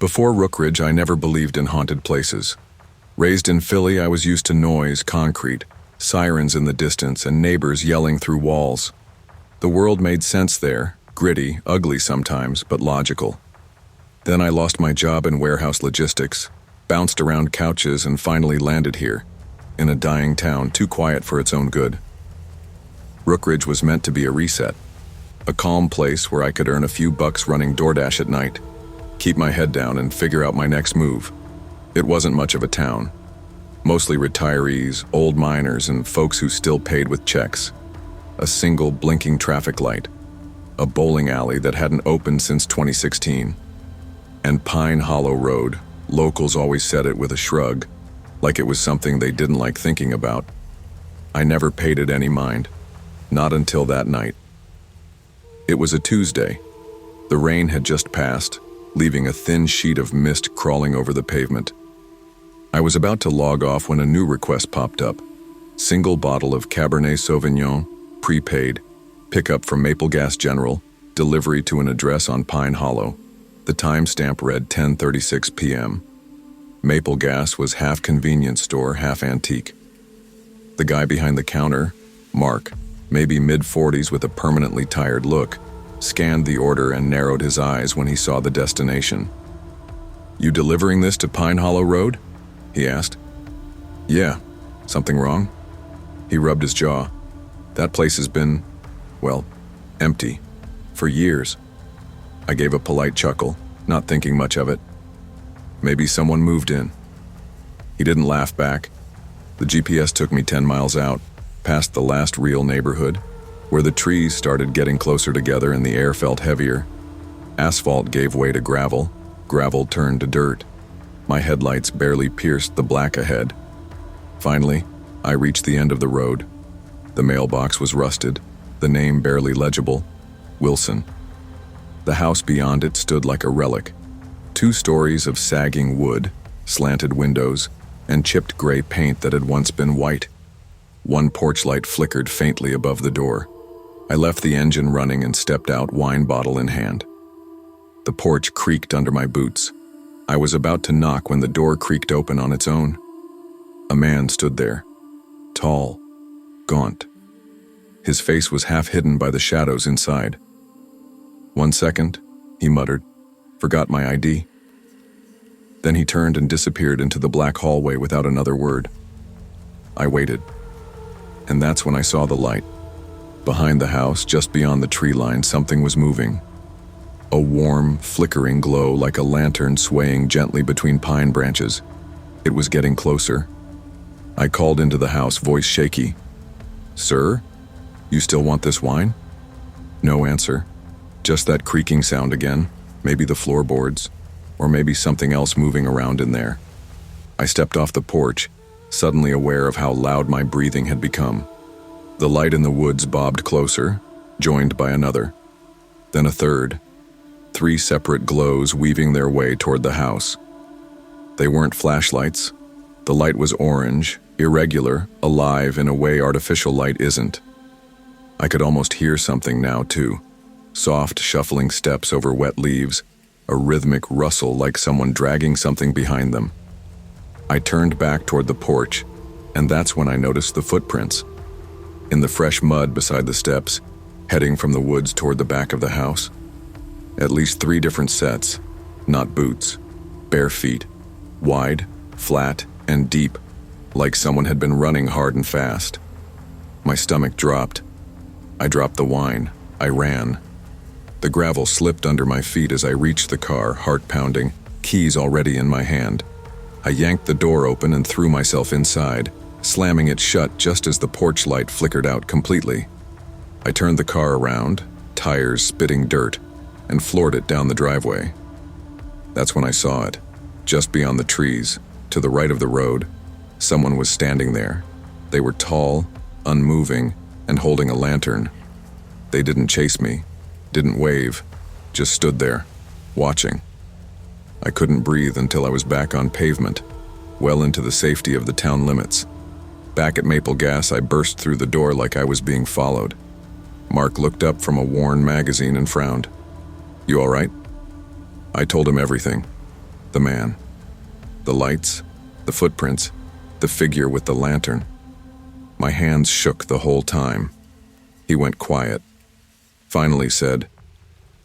Before Rookridge, I never believed in haunted places. Raised in Philly, I was used to noise, concrete, sirens in the distance, and neighbors yelling through walls. The world made sense there, gritty, ugly sometimes, but logical. Then I lost my job in warehouse logistics, bounced around couches, and finally landed here, in a dying town too quiet for its own good. Rookridge was meant to be a reset, a calm place where I could earn a few bucks running DoorDash at night, keep my head down and figure out my next move. It wasn't much of a town. Mostly retirees, old miners, and folks who still paid with checks. A single blinking traffic light. A bowling alley that hadn't opened since 2016. And Pine Hollow Road. Locals always said it with a shrug, like it was something they didn't like thinking about. I never paid it any mind. Not until that night. It was a Tuesday. The rain had just passed, leaving a thin sheet of mist crawling over the pavement. I was about to log off when a new request popped up. Single bottle of Cabernet Sauvignon, prepaid, pickup from Maple Gas General, delivery to an address on Pine Hollow. The timestamp read 10:36 p.m. Maple Gas was half convenience store, half antique. The guy behind the counter, Mark, maybe mid-40s with a permanently tired look, scanned the order and narrowed his eyes when he saw the destination. "You delivering this to Pine Hollow Road?" he asked. "Yeah. Something wrong?" He rubbed his jaw. "That place has been, well, empty. For years." I gave a polite chuckle, not thinking much of it. Maybe someone moved in. He didn't laugh back. The GPS took me 10 miles out, past the last real neighborhood, where the trees started getting closer together and the air felt heavier. Asphalt gave way to gravel. Gravel turned to dirt. My headlights barely pierced the black ahead. Finally, I reached the end of the road. The mailbox was rusted, the name barely legible, Wilson. The house beyond it stood like a relic. 2 stories of sagging wood, slanted windows, and chipped gray paint that had once been white. One porch light flickered faintly above the door. I left the engine running and stepped out, wine bottle in hand. The porch creaked under my boots. I was about to knock when the door creaked open on its own. A man stood there, tall, gaunt. His face was half hidden by the shadows inside. "1 second," he muttered. "Forgot my ID." Then he turned and disappeared into the black hallway without another word. I waited. And that's when I saw the light. Behind the house, just beyond the tree line, something was moving. A warm, flickering glow like a lantern swaying gently between pine branches. It was getting closer. I called into the house, voice shaky. "Sir, you still want this wine?" No answer. Just that creaking sound again, maybe the floorboards, or maybe something else moving around in there. I stepped off the porch, suddenly aware of how loud my breathing had become. The light in the woods bobbed closer, joined by another. Then a third. 3 separate glows weaving their way toward the house. They weren't flashlights. The light was orange, irregular, alive in a way artificial light isn't. I could almost hear something now, too. Soft, shuffling steps over wet leaves, a rhythmic rustle like someone dragging something behind them. I turned back toward the porch, and that's when I noticed the footprints. In the fresh mud beside the steps, heading from the woods toward the back of the house. At least 3 different sets, not boots, bare feet, wide, flat, and deep, like someone had been running hard and fast. My stomach dropped. I dropped the wine. I ran. The gravel slipped under my feet as I reached the car, heart pounding, keys already in my hand. I yanked the door open and threw myself inside, slamming it shut just as the porch light flickered out completely. I turned the car around, tires spitting dirt, and floored it down the driveway. That's when I saw it, just beyond the trees, to the right of the road. Someone was standing there. They were tall, unmoving, and holding a lantern. They didn't chase me, didn't wave, just stood there, watching. I couldn't breathe until I was back on pavement, well into the safety of the town limits. Back at Maple Gas, I burst through the door like I was being followed. Mark looked up from a worn magazine and frowned. "You all right?" I told him everything. The man. The lights, the footprints, the figure with the lantern. My hands shook the whole time. He went quiet. Finally said,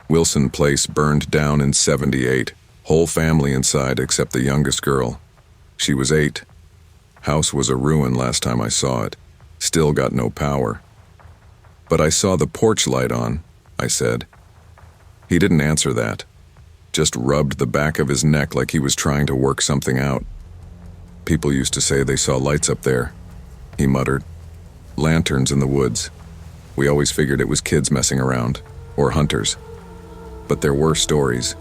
"Wilson Place burned down in '78. Whole family inside except the youngest girl. She was 8. House was a ruin last time I saw it. Still got no power." "But I saw the porch light on," I said. He didn't answer that. Just rubbed the back of his neck like he was trying to work something out. "People used to say they saw lights up there," he muttered. "Lanterns in the woods. We always figured it was kids messing around, or hunters. But there were stories,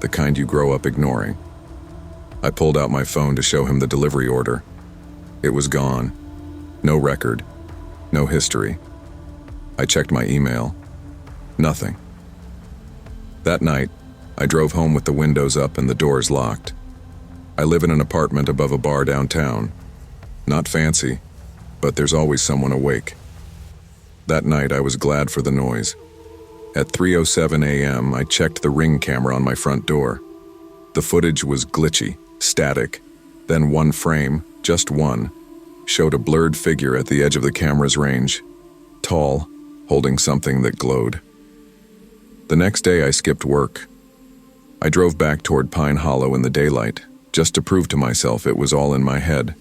the kind you grow up ignoring." I pulled out my phone to show him the delivery order. It was gone. No record. No history. I checked my email. Nothing. That night, I drove home with the windows up and the doors locked. I live in an apartment above a bar downtown. Not fancy, but there's always someone awake. That night I was glad for the noise. At 3:07 a.m., I checked the Ring camera on my front door. The footage was glitchy, static. Then one frame, just one, showed a blurred figure at the edge of the camera's range, tall, holding something that glowed. The next day I skipped work. I drove back toward Pine Hollow in the daylight, just to prove to myself it was all in my head.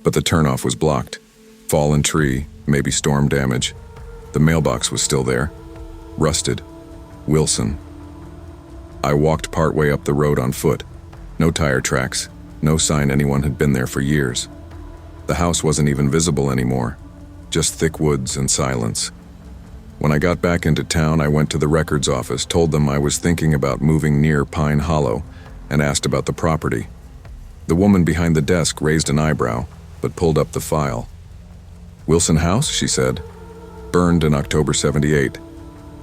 But the turnoff was blocked. Fallen tree, maybe storm damage. The mailbox was still there. Rusted. Wilson. I walked partway up the road on foot. No tire tracks. No sign anyone had been there for years. The house wasn't even visible anymore. Just thick woods and silence. When I got back into town, I went to the records office, told them I was thinking about moving near Pine Hollow, and asked about the property. The woman behind the desk raised an eyebrow, but pulled up the file. "Wilson House," she said. "Burned in October '78.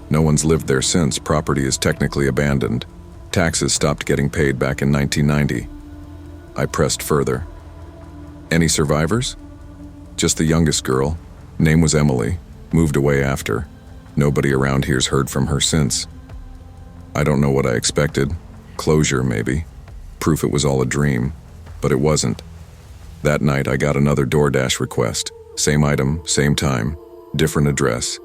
No one's lived there since. Property is technically abandoned. Taxes stopped getting paid back in 1990. I pressed further. "Any survivors?" "Just the youngest girl. Name was Emily. Moved away after. Nobody around here's heard from her since." I don't know what I expected. Closure, maybe. Proof it was all a dream. But it wasn't. That night I got another DoorDash request. Same item, same time, different address.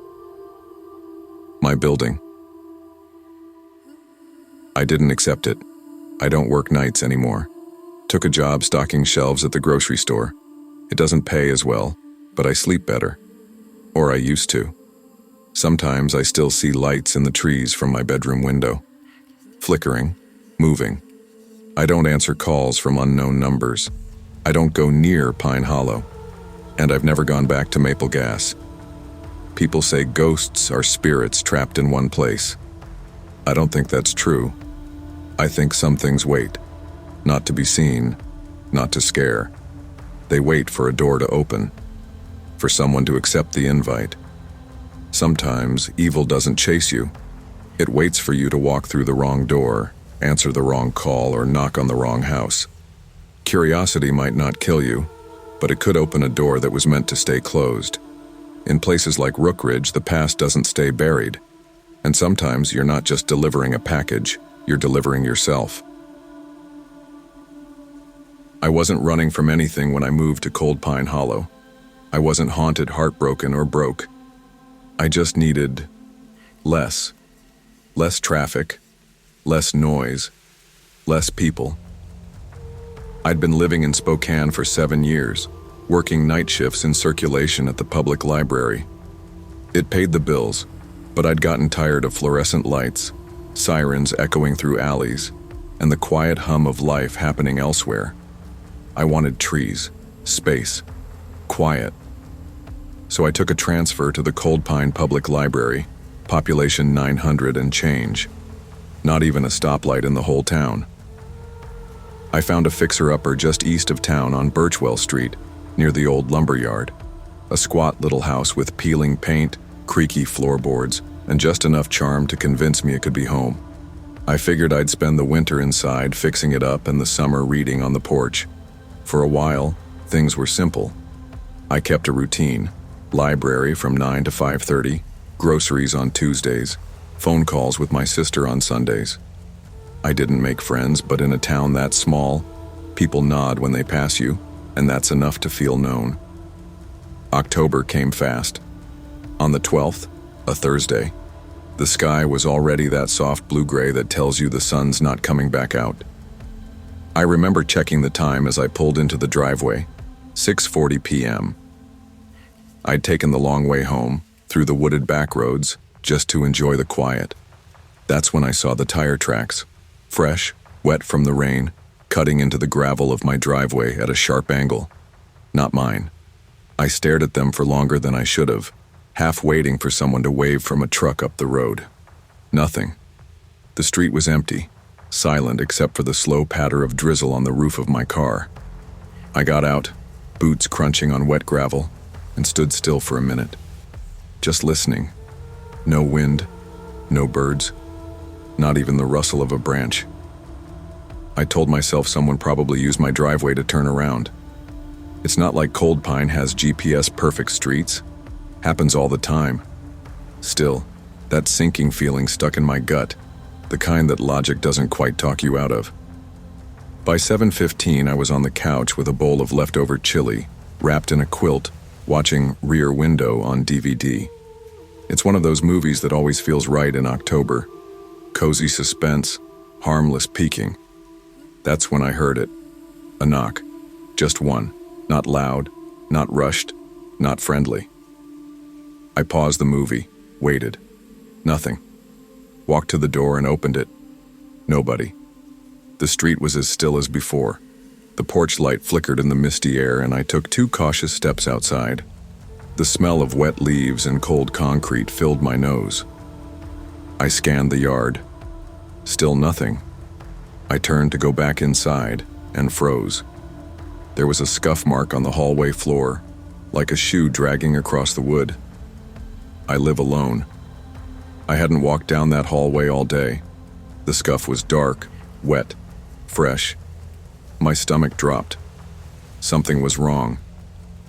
My building. I didn't accept it. I don't work nights anymore. Took a job stocking shelves at the grocery store. It doesn't pay as well, but I sleep better. Or I used to. Sometimes I still see lights in the trees from my bedroom window. Flickering, moving. I don't answer calls from unknown numbers. I don't go near Pine Hollow. And I've never gone back to Maple Gas. People say ghosts are spirits trapped in one place. I don't think that's true. I think some things wait. Not to be seen, not to scare. They wait for a door to open, for someone to accept the invite. Sometimes evil doesn't chase you. It waits for you to walk through the wrong door, answer the wrong call, or knock on the wrong house. Curiosity might not kill you, but it could open a door that was meant to stay closed. In places like Rookridge, the past doesn't stay buried. And sometimes you're not just delivering a package, you're delivering yourself. I wasn't running from anything when I moved to Cold Pine Hollow. I wasn't haunted, heartbroken, or broke. I just needed less. Less traffic, less noise, less people. I'd been living in Spokane for 7 years, working night shifts in circulation at the public library. It paid the bills, but I'd gotten tired of fluorescent lights, sirens echoing through alleys, and the quiet hum of life happening elsewhere. I wanted trees, space, quiet. So I took a transfer to the Cold Pine Public Library, population 900 and change. Not even a stoplight in the whole town. I found a fixer-upper just east of town on Birchwell Street, near the old lumber yard. A squat little house with peeling paint, creaky floorboards, and just enough charm to convince me it could be home. I figured I'd spend the winter inside fixing it up and the summer reading on the porch. For a while, things were simple. I kept a routine. Library from 9 to 5:30, groceries on Tuesdays, phone calls with my sister on Sundays. I didn't make friends, but in a town that small, people nod when they pass you, and that's enough to feel known. October came fast. On the 12th, a Thursday, the sky was already that soft blue-gray that tells you the sun's not coming back out. I remember checking the time as I pulled into the driveway, 6:40 p.m. I'd taken the long way home, through the wooded back roads, just to enjoy the quiet. That's when I saw the tire tracks, fresh, wet from the rain, cutting into the gravel of my driveway at a sharp angle. Not mine. I stared at them for longer than I should have, half waiting for someone to wave from a truck up the road. Nothing. The street was empty, silent except for the slow patter of drizzle on the roof of my car. I got out, boots crunching on wet gravel, and stood still for a minute, just listening. No wind, no birds, not even the rustle of a branch. I told myself someone probably used my driveway to turn around. It's not like Cold Pine has GPS-perfect streets. Happens all the time. Still, that sinking feeling stuck in my gut, the kind that logic doesn't quite talk you out of. By 7:15, I was on the couch with a bowl of leftover chili, wrapped in a quilt, watching Rear Window on DVD. It's one of those movies that always feels right in October. Cozy suspense, harmless peeking. That's when I heard it. A knock. Just one. Not loud, not rushed, not friendly. I paused the movie, waited. Nothing. Walked to the door and opened it. Nobody. The street was as still as before. The porch light flickered in the misty air, and I took 2 cautious steps outside. The smell of wet leaves and cold concrete filled my nose. I scanned the yard. Still nothing. I turned to go back inside and froze. There was a scuff mark on the hallway floor, like a shoe dragging across the wood. I live alone. I hadn't walked down that hallway all day. The scuff was dark, wet, fresh. My stomach dropped. Something was wrong.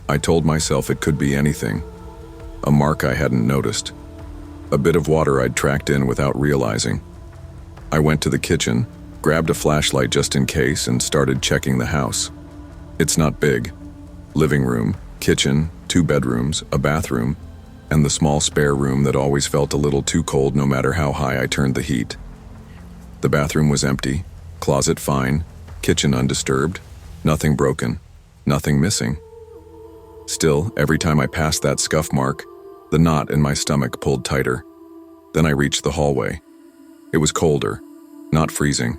I told myself it could be anything. A mark I hadn't noticed. A bit of water I'd tracked in without realizing. I went to the kitchen, grabbed a flashlight just in case, and started checking the house. It's not big. Living room, kitchen, 2 bedrooms, a bathroom, and the small spare room that always felt a little too cold no matter how high I turned the heat. The bathroom was empty, closet fine, kitchen undisturbed, nothing broken, nothing missing. Still, every time I passed that scuff mark, the knot in my stomach pulled tighter. Then I reached the hallway. It was colder, not freezing,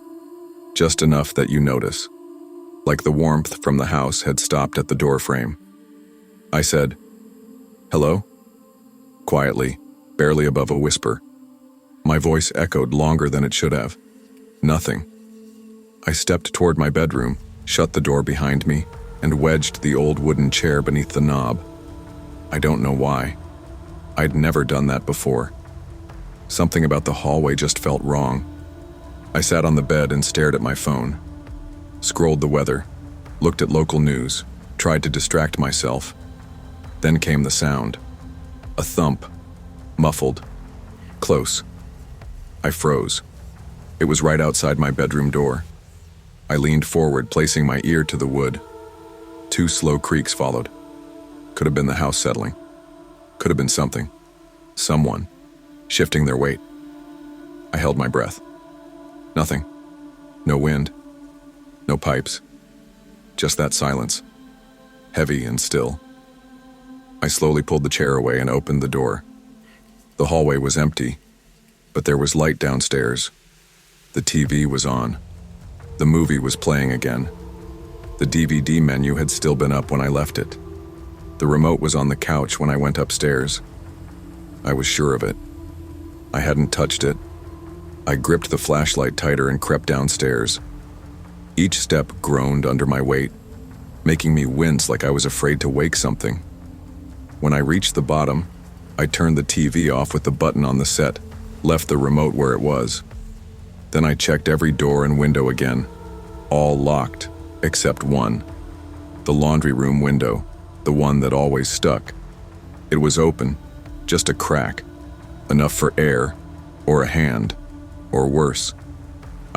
just enough that you notice. Like the warmth from the house had stopped at the doorframe. I said, "Hello?" Quietly, barely above a whisper. My voice echoed longer than it should have. Nothing. I stepped toward my bedroom, shut the door behind me, and wedged the old wooden chair beneath the knob. I don't know why. I'd never done that before. Something about the hallway just felt wrong. I sat on the bed and stared at my phone. Scrolled the weather, looked at local news, tried to distract myself. Then came the sound. A thump, muffled, close. I froze. It was right outside my bedroom door. I leaned forward, placing my ear to the wood. 2 slow creaks followed. Could have been the house settling. Could have been something. Someone. Shifting their weight. I held my breath. Nothing. No wind. No pipes. Just that silence. Heavy and still. I slowly pulled the chair away and opened the door. The hallway was empty, but there was light downstairs. The TV was on. The movie was playing again. The DVD menu had still been up when I left it. The remote was on the couch when I went upstairs. I was sure of it. I hadn't touched it. I gripped the flashlight tighter and crept downstairs. Each step groaned under my weight, making me wince like I was afraid to wake something. When I reached the bottom, I turned the TV off with the button on the set, left the remote where it was. Then I checked every door and window again, all locked, except one. The laundry room window, the one that always stuck. It was open, just a crack, enough for air, or a hand, or worse.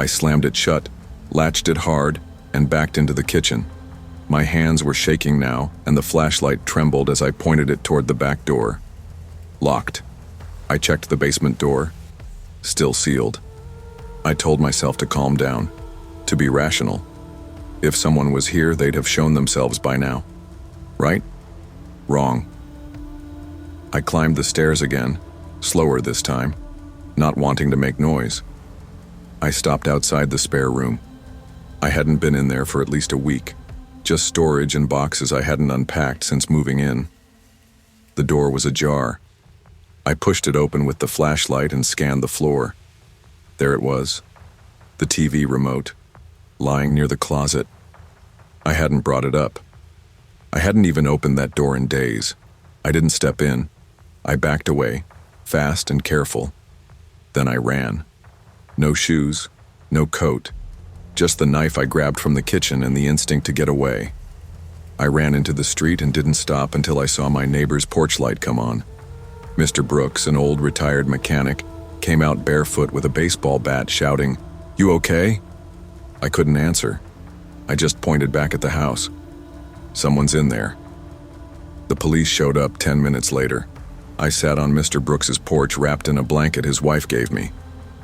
I slammed it shut, latched it hard, and backed into the kitchen. My hands were shaking now, and the flashlight trembled as I pointed it toward the back door. Locked. I checked the basement door. Still sealed. I told myself to calm down, to be rational. If someone was here, they'd have shown themselves by now. Right? Wrong. I climbed the stairs again, slower this time, not wanting to make noise. I stopped outside the spare room. I hadn't been in there for at least a week, just storage and boxes I hadn't unpacked since moving in. The door was ajar. I pushed it open with the flashlight and scanned the floor. There it was, the TV remote, lying near the closet. I hadn't brought it up. I hadn't even opened that door in days. I didn't step in. I backed away, fast and careful. Then I ran. No shoes, no coat, just the knife I grabbed from the kitchen and the instinct to get away. I ran into the street and didn't stop until I saw my neighbor's porch light come on. Mr. Brooks, an old retired mechanic, came out barefoot with a baseball bat shouting, "You okay?" I couldn't answer. I just pointed back at the house. Someone's in there. The police showed up 10 minutes later. I sat on Mr. Brooks's porch wrapped in a blanket his wife gave me.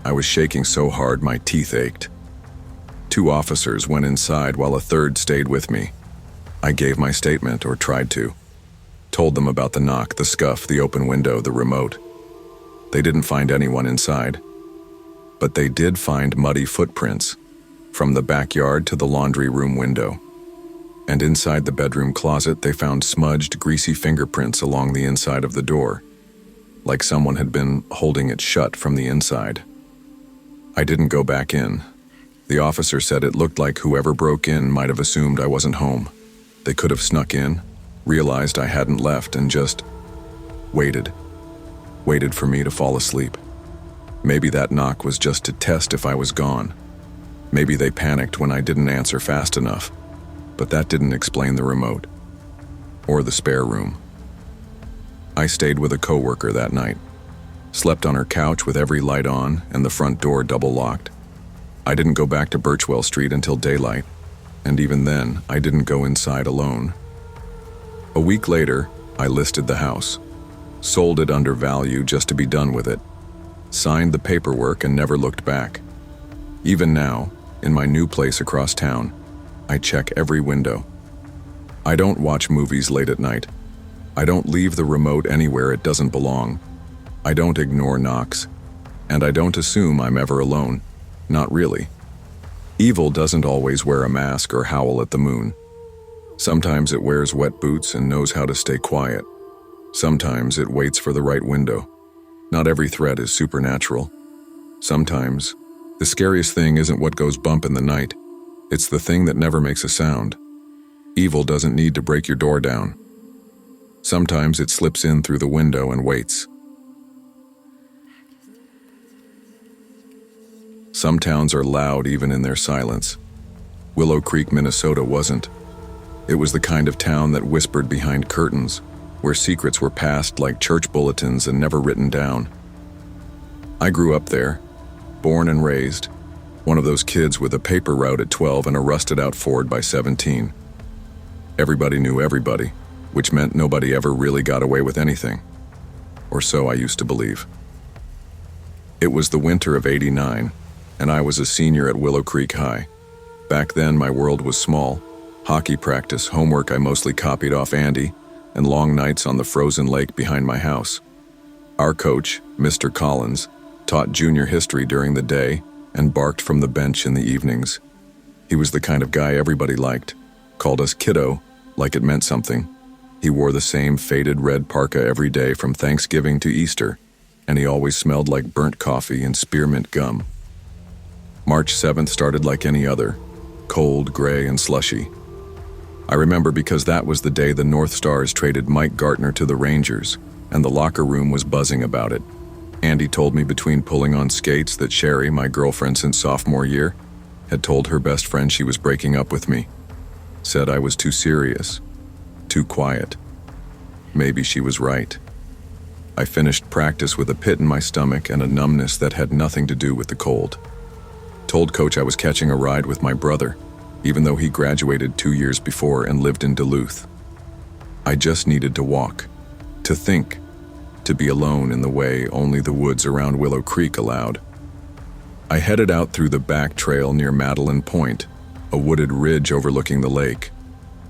I was shaking so hard my teeth ached. 2 officers went inside while a third stayed with me. I gave my statement, or tried to. Told them about the knock, the scuff, the open window, the remote. They didn't find anyone inside. But they did find muddy footprints, from the backyard to the laundry room window. And inside the bedroom closet, they found smudged, greasy fingerprints along the inside of the door, like someone had been holding it shut from the inside. I didn't go back in. The officer said it looked like whoever broke in might have assumed I wasn't home. They could have snuck in, realized I hadn't left, and just waited. Waited for me to fall asleep. Maybe that knock was just to test if I was gone. Maybe they panicked when I didn't answer fast enough. But that didn't explain the remote. Or the spare room. I stayed with a coworker that night. Slept on her couch with every light on and the front door double locked. I didn't go back to Birchwell Street until daylight, and even then, I didn't go inside alone. A week later, I listed the house. Sold it under value just to be done with it. Signed the paperwork and never looked back. Even now, in my new place across town, I check every window. I don't watch movies late at night. I don't leave the remote anywhere it doesn't belong. I don't ignore knocks. And I don't assume I'm ever alone. Not really. Evil doesn't always wear a mask or howl at the moon. Sometimes it wears wet boots and knows how to stay quiet. Sometimes it waits for the right window. Not every threat is supernatural. Sometimes, the scariest thing isn't what goes bump in the night. It's the thing that never makes a sound. Evil doesn't need to break your door down. Sometimes it slips in through the window and waits. Some towns are loud even in their silence. Willow Creek, Minnesota wasn't. It was the kind of town that whispered behind curtains, where secrets were passed like church bulletins and never written down. I grew up there, born and raised, one of those kids with a paper route at 12 and a rusted-out Ford by 17. Everybody knew everybody, which meant nobody ever really got away with anything. Or so I used to believe. It was the winter of '89, and I was a senior at Willow Creek High. Back then, my world was small. Hockey practice, homework I mostly copied off Andy, and long nights on the frozen lake behind my house. Our coach, Mr. Collins, taught junior history during the day and barked from the bench in the evenings. He was the kind of guy everybody liked, called us kiddo, like it meant something. He wore the same faded red parka every day from Thanksgiving to Easter, and he always smelled like burnt coffee and spearmint gum. March 7th started like any other, cold, gray, and slushy. I remember because that was the day the North Stars traded Mike Gartner to the Rangers, and the locker room was buzzing about it. Andy told me between pulling on skates that Sherry, my girlfriend since sophomore year, had told her best friend she was breaking up with me. Said I was too serious, too quiet. Maybe she was right. I finished practice with a pit in my stomach and a numbness that had nothing to do with the cold. Told Coach I was catching a ride with my brother, even though he graduated 2 years before and lived in Duluth. I just needed to walk, to think, to be alone in the way only the woods around Willow Creek allowed. I headed out through the back trail near Madeline Point, a wooded ridge overlooking the lake.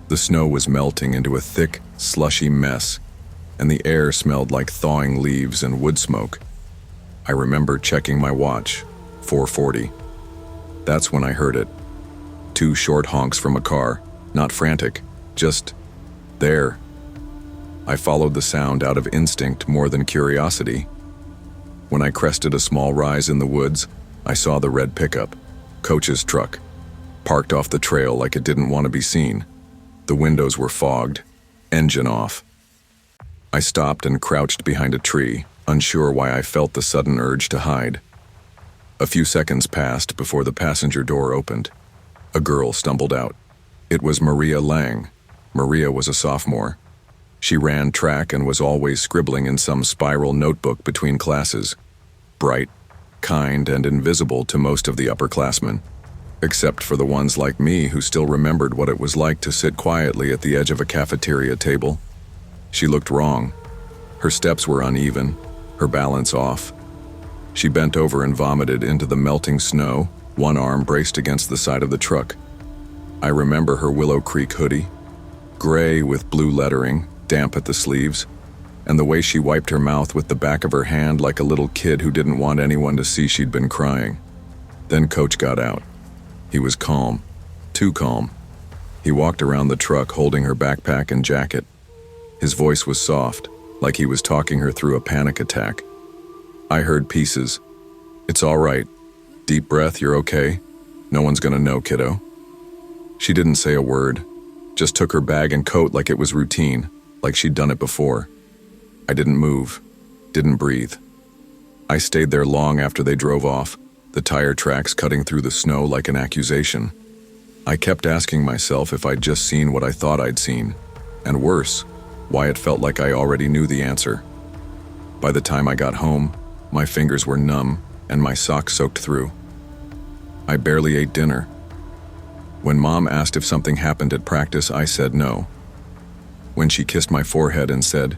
The snow was melting into a thick, slushy mess, and the air smelled like thawing leaves and wood smoke. I remember checking my watch, 4:40. That's when I heard it. 2 short honks from a car, not frantic, just there. I followed the sound out of instinct more than curiosity. When I crested a small rise in the woods, I saw the red pickup, Coach's truck, parked off the trail like it didn't want to be seen. The windows were fogged, engine off. I stopped and crouched behind a tree, unsure why I felt the sudden urge to hide. A few seconds passed before the passenger door opened. A girl stumbled out. It was Maria Lang. Maria was a sophomore. She ran track and was always scribbling in some spiral notebook between classes. Bright, kind, and invisible to most of the upperclassmen, except for the ones like me who still remembered what it was like to sit quietly at the edge of a cafeteria table. She looked wrong. Her steps were uneven, her balance off. She bent over and vomited into the melting snow, one arm braced against the side of the truck. I remember her Willow Creek hoodie, gray with blue lettering, damp at the sleeves, and the way she wiped her mouth with the back of her hand like a little kid who didn't want anyone to see she'd been crying. Then Coach got out. He was calm, too calm. He walked around the truck holding her backpack and jacket. His voice was soft, like he was talking her through a panic attack. I heard pieces. "It's all right. Deep breath, you're okay. No one's gonna know, kiddo." She didn't say a word, just took her bag and coat like it was routine, like she'd done it before. I didn't move, didn't breathe. I stayed there long after they drove off, the tire tracks cutting through the snow like an accusation. I kept asking myself if I'd just seen what I thought I'd seen, and worse, why it felt like I already knew the answer. By the time I got home, my fingers were numb and my socks soaked through. I barely ate dinner. When Mom asked if something happened at practice, I said no. When she kissed my forehead and said,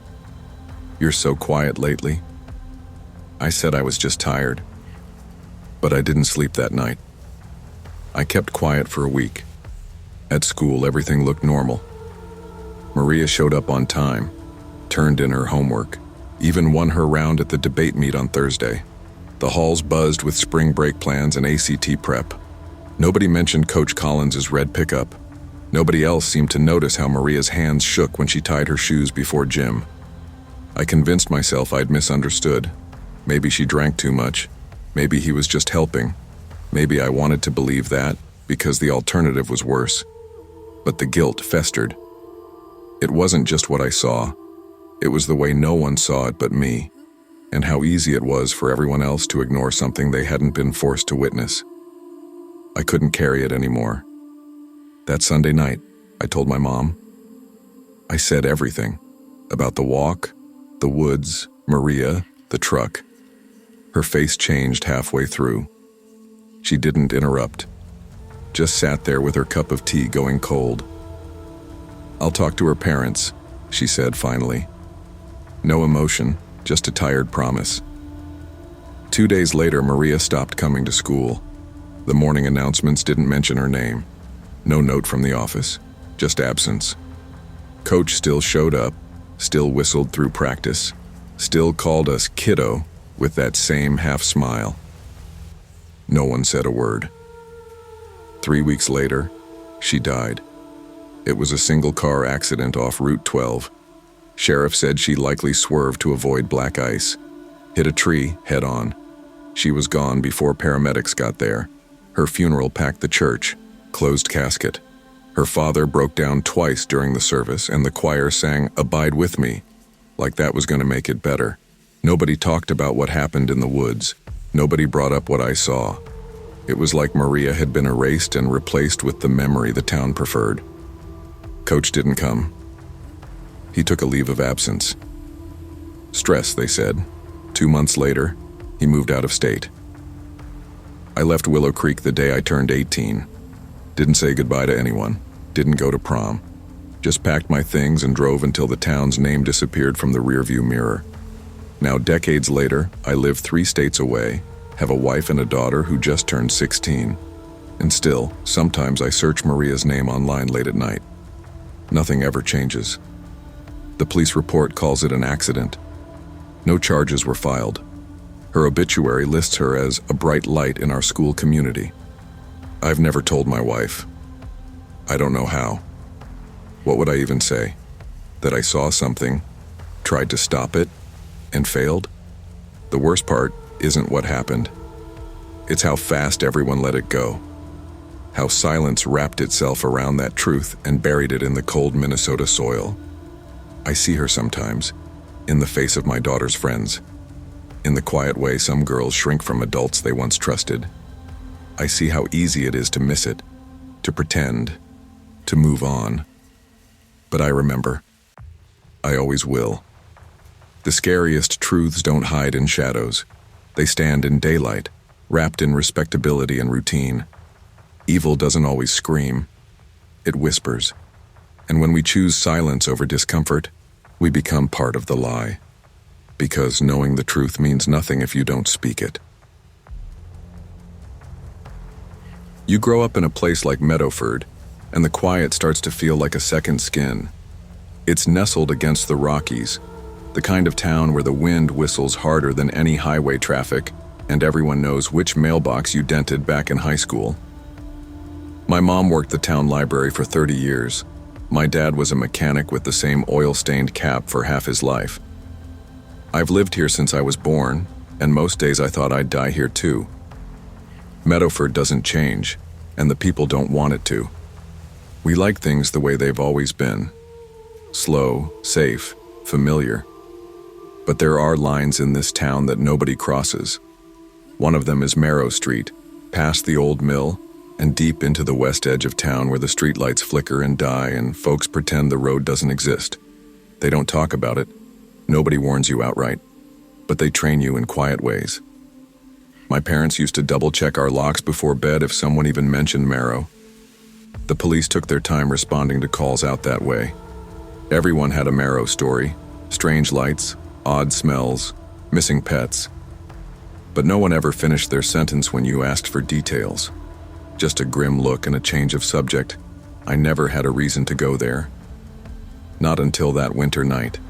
"You're so quiet lately," I said I was just tired. But I didn't sleep that night. I kept quiet for a week. At school, everything looked normal. Maria showed up on time, turned in her homework, even won her round at the debate meet on Thursday. The halls buzzed with spring break plans and ACT prep. Nobody mentioned Coach Collins's red pickup. Nobody else seemed to notice how Maria's hands shook when she tied her shoes before gym. I convinced myself I'd misunderstood. Maybe she drank too much. Maybe he was just helping. Maybe I wanted to believe that, because the alternative was worse. But the guilt festered. It wasn't just what I saw. It was the way no one saw it but me, and how easy it was for everyone else to ignore something they hadn't been forced to witness. I couldn't carry it anymore. That Sunday night, I told my mom. I said everything. About the walk, the woods, Maria, the truck. Her face changed halfway through. She didn't interrupt. Just sat there with her cup of tea going cold. "I'll talk to her parents," she said finally. No emotion, just a tired promise. 2 days later, Maria stopped coming to school. The morning announcements didn't mention her name. No note from the office, just absence. Coach still showed up, still whistled through practice, still called us kiddo with that same half smile. No one said a word. 3 weeks later, she died. It was a single-car accident off Route 12. Sheriff said she likely swerved to avoid black ice. Hit a tree head-on. She was gone before paramedics got there. Her funeral packed the church, closed casket. Her father broke down twice during the service, and the choir sang "Abide with Me," like that was going to make it better. Nobody talked about what happened in the woods. Nobody brought up what I saw. It was like Maria had been erased and replaced with the memory the town preferred. Coach didn't come. He took a leave of absence. Stress, they said. 2 months later, he moved out of state. I left Willow Creek the day I turned 18. Didn't say goodbye to anyone. Didn't go to prom. Just packed my things and drove until the town's name disappeared from the rearview mirror. Now, decades later, I live 3 states away, have a wife and a daughter who just turned 16. And still, sometimes I search Maria's name online late at night. Nothing ever changes. The police report calls it an accident. No charges were filed. Her obituary lists her as a bright light in our school community. I've never told my wife. I don't know how. What would I even say? That I saw something, tried to stop it, and failed? The worst part isn't what happened. It's how fast everyone let it go. How silence wrapped itself around that truth and buried it in the cold Minnesota soil. I see her sometimes, in the face of my daughter's friends. In the quiet way some girls shrink from adults they once trusted. I see how easy it is to miss it, to pretend, to move on. But I remember. I always will. The scariest truths don't hide in shadows. They stand in daylight, wrapped in respectability and routine. Evil doesn't always scream. It whispers. And when we choose silence over discomfort, we become part of the lie. Because knowing the truth means nothing if you don't speak it. You grow up in a place like Meadowford, and the quiet starts to feel like a second skin. It's nestled against the Rockies, the kind of town where the wind whistles harder than any highway traffic, and everyone knows which mailbox you dented back in high school. My mom worked the town library for 30 years. My dad was a mechanic with the same oil-stained cap for half his life. I've lived here since I was born, and most days I thought I'd die here too. Meadowford doesn't change, and the people don't want it to. We like things the way they've always been. Slow, safe, familiar. But there are lines in this town that nobody crosses. One of them is Marrow Street, past the old mill, and deep into the west edge of town where the streetlights flicker and die and folks pretend the road doesn't exist. They don't talk about it. Nobody warns you outright, but they train you in quiet ways. My parents used to double-check our locks before bed if someone even mentioned Marrow. The police took their time responding to calls out that way. Everyone had a Marrow story, strange lights, odd smells, missing pets. But no one ever finished their sentence when you asked for details. Just a grim look and a change of subject. I never had a reason to go there. Not until that winter night.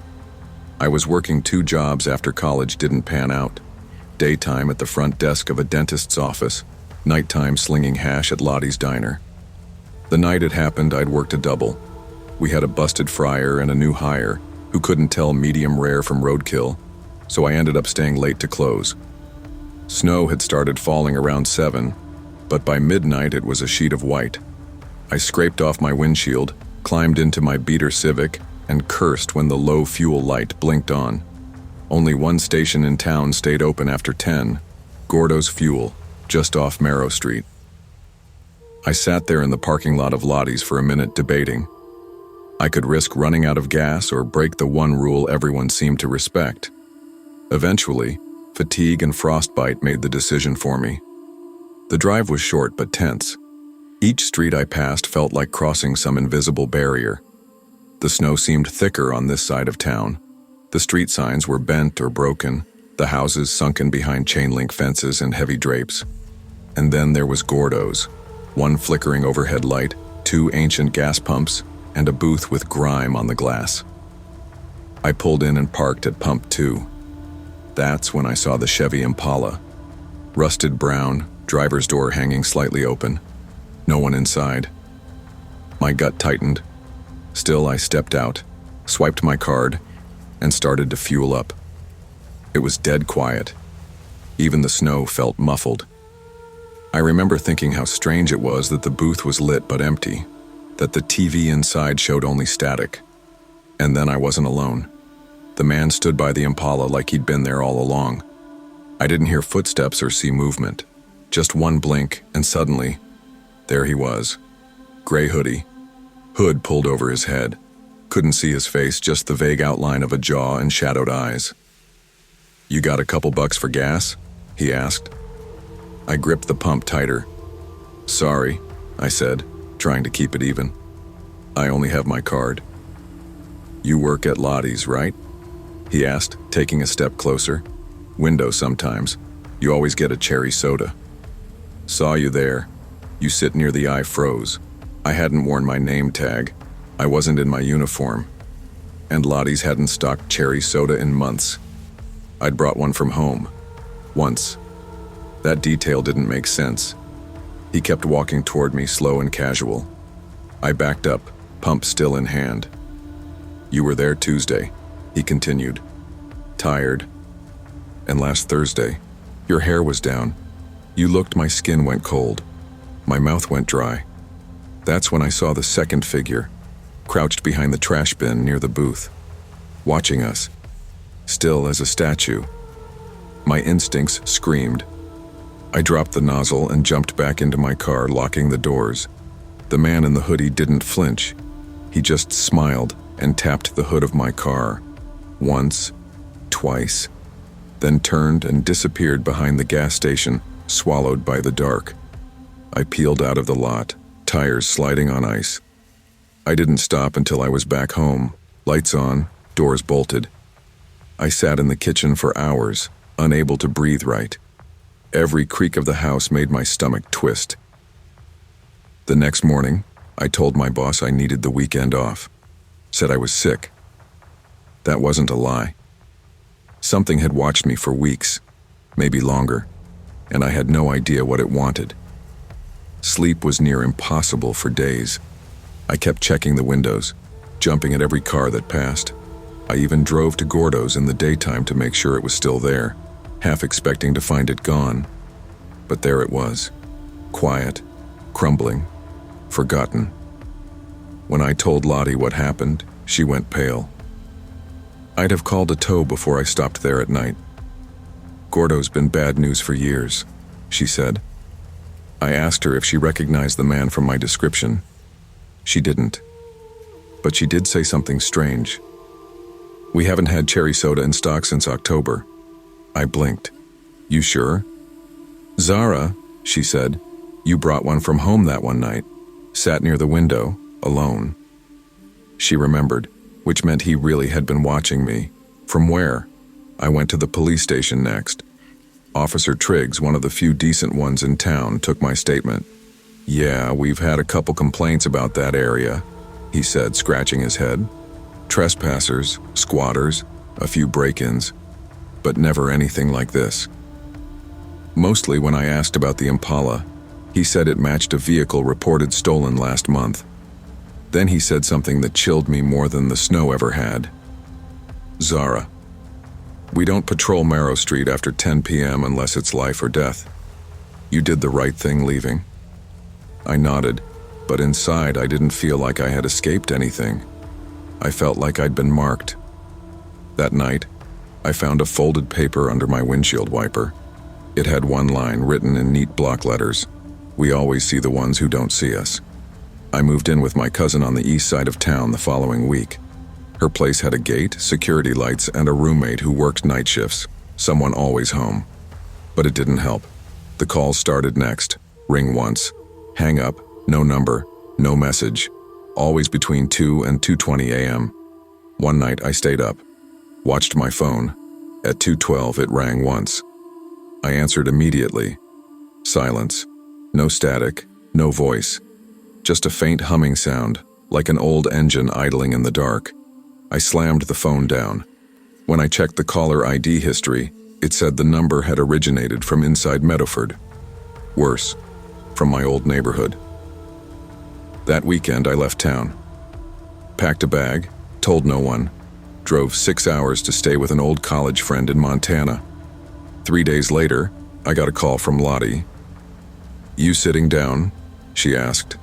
I was working 2 jobs after college didn't pan out. Daytime at the front desk of a dentist's office, nighttime slinging hash at Lottie's diner. The night it happened, I'd worked a double. We had a busted fryer and a new hire who couldn't tell medium rare from roadkill, so I ended up staying late to close. Snow had started falling around 7, but by midnight it was a sheet of white. I scraped off my windshield, climbed into my beater Civic, and cursed when the low fuel light blinked on. Only one station in town stayed open after 10, Gordo's Fuel, just off Marrow Street. I sat there in the parking lot of Lottie's for a minute debating. I could risk running out of gas or break the one rule everyone seemed to respect. Eventually, fatigue and frostbite made the decision for me. The drive was short but tense. Each street I passed felt like crossing some invisible barrier. The snow seemed thicker on this side of town. The street signs were bent or broken, the houses sunken behind chain-link fences and heavy drapes. And then there was Gordo's, one flickering overhead light, 2 ancient gas pumps, and a booth with grime on the glass. I pulled in and parked at pump 2. That's when I saw the Chevy Impala. Rusted brown, driver's door hanging slightly open. No one inside. My gut tightened. Still, I stepped out, swiped my card, and started to fuel up. It was dead quiet. Even the snow felt muffled. I remember thinking how strange it was that the booth was lit but empty, that the TV inside showed only static. And then I wasn't alone. The man stood by the Impala like he'd been there all along. I didn't hear footsteps or see movement. Just one blink, and suddenly, there he was. Gray hoodie. Hood pulled over his head. Couldn't see his face, just the vague outline of a jaw and shadowed eyes. "You got a couple bucks for gas?" he asked. I gripped the pump tighter. "Sorry," I said, trying to keep it even. "I only have my card." "You work at Lottie's, right?" he asked, taking a step closer. "Window sometimes. You always get a cherry soda." "Saw you there. You sit near the eye froze. I hadn't worn my name tag. I wasn't in my uniform. And Lottie's hadn't stocked cherry soda in months. I'd brought one from home. Once. That detail didn't make sense." He kept walking toward me, slow and casual. I backed up, pump still in hand. "You were there Tuesday," he continued. "Tired. And last Thursday, your hair was down. You looked, my skin went cold. My mouth went dry. That's when I saw the second figure, crouched behind the trash bin near the booth, watching us, still as a statue." My instincts screamed. I dropped the nozzle and jumped back into my car, locking the doors. The man in the hoodie didn't flinch. He just smiled and tapped the hood of my car. Once, twice, then turned and disappeared behind the gas station, swallowed by the dark. I peeled out of the lot, tires sliding on ice. I didn't stop until I was back home, lights on, doors bolted. I sat in the kitchen for hours, unable to breathe right. Every creak of the house made my stomach twist. The next morning, I told my boss I needed the weekend off. Said I was sick. That wasn't a lie. Something had watched me for weeks, maybe longer, and I had no idea what it wanted. Sleep was near impossible for days. I kept checking the windows, jumping at every car that passed. I even drove to Gordo's in the daytime to make sure it was still there, half expecting to find it gone. But there it was, quiet, crumbling, forgotten. When I told Lottie what happened, she went pale. I'd have called a tow before I stopped there at night. "Gordo's been bad news for years," she said. I asked her if she recognized the man from my description. She didn't. But she did say something strange. "We haven't had cherry soda in stock since October." I blinked. "You sure?" "Zara," she said, "you brought one from home that one night. Sat near the window, alone." She remembered, which meant he really had been watching me. From where? I went to the police station next. Officer Triggs, one of the few decent ones in town, took my statement. "Yeah, we've had a couple complaints about that area," he said, scratching his head. "Trespassers, squatters, a few break-ins, but never anything like this." Mostly when I asked about the Impala, he said it matched a vehicle reported stolen last month. Then he said something that chilled me more than the snow ever had. "Zara, we don't patrol Marrow Street after 10 p.m. unless it's life or death. You did the right thing leaving." I nodded, but inside I didn't feel like I had escaped anything. I felt like I'd been marked. That night, I found a folded paper under my windshield wiper. It had one line written in neat block letters. "We always see the ones who don't see us." I moved in with my cousin on the east side of town the following week. Her place had a gate, security lights, and a roommate who worked night shifts, someone always home. But it didn't help. The calls started next. Ring once. Hang up. No number. No message. Always between 2 and 2:20 a.m. One night I stayed up. Watched my phone. At 2:12 it rang once. I answered immediately. Silence. No static. No voice. Just a faint humming sound, like an old engine idling in the dark. I slammed the phone down. When I checked the caller ID history, it said the number had originated from inside Meadowford. Worse, from my old neighborhood. That weekend I left town. Packed a bag, told no one, drove 6 hours to stay with an old college friend in Montana. 3 days later, I got a call from Lottie. "You sitting down?" she asked.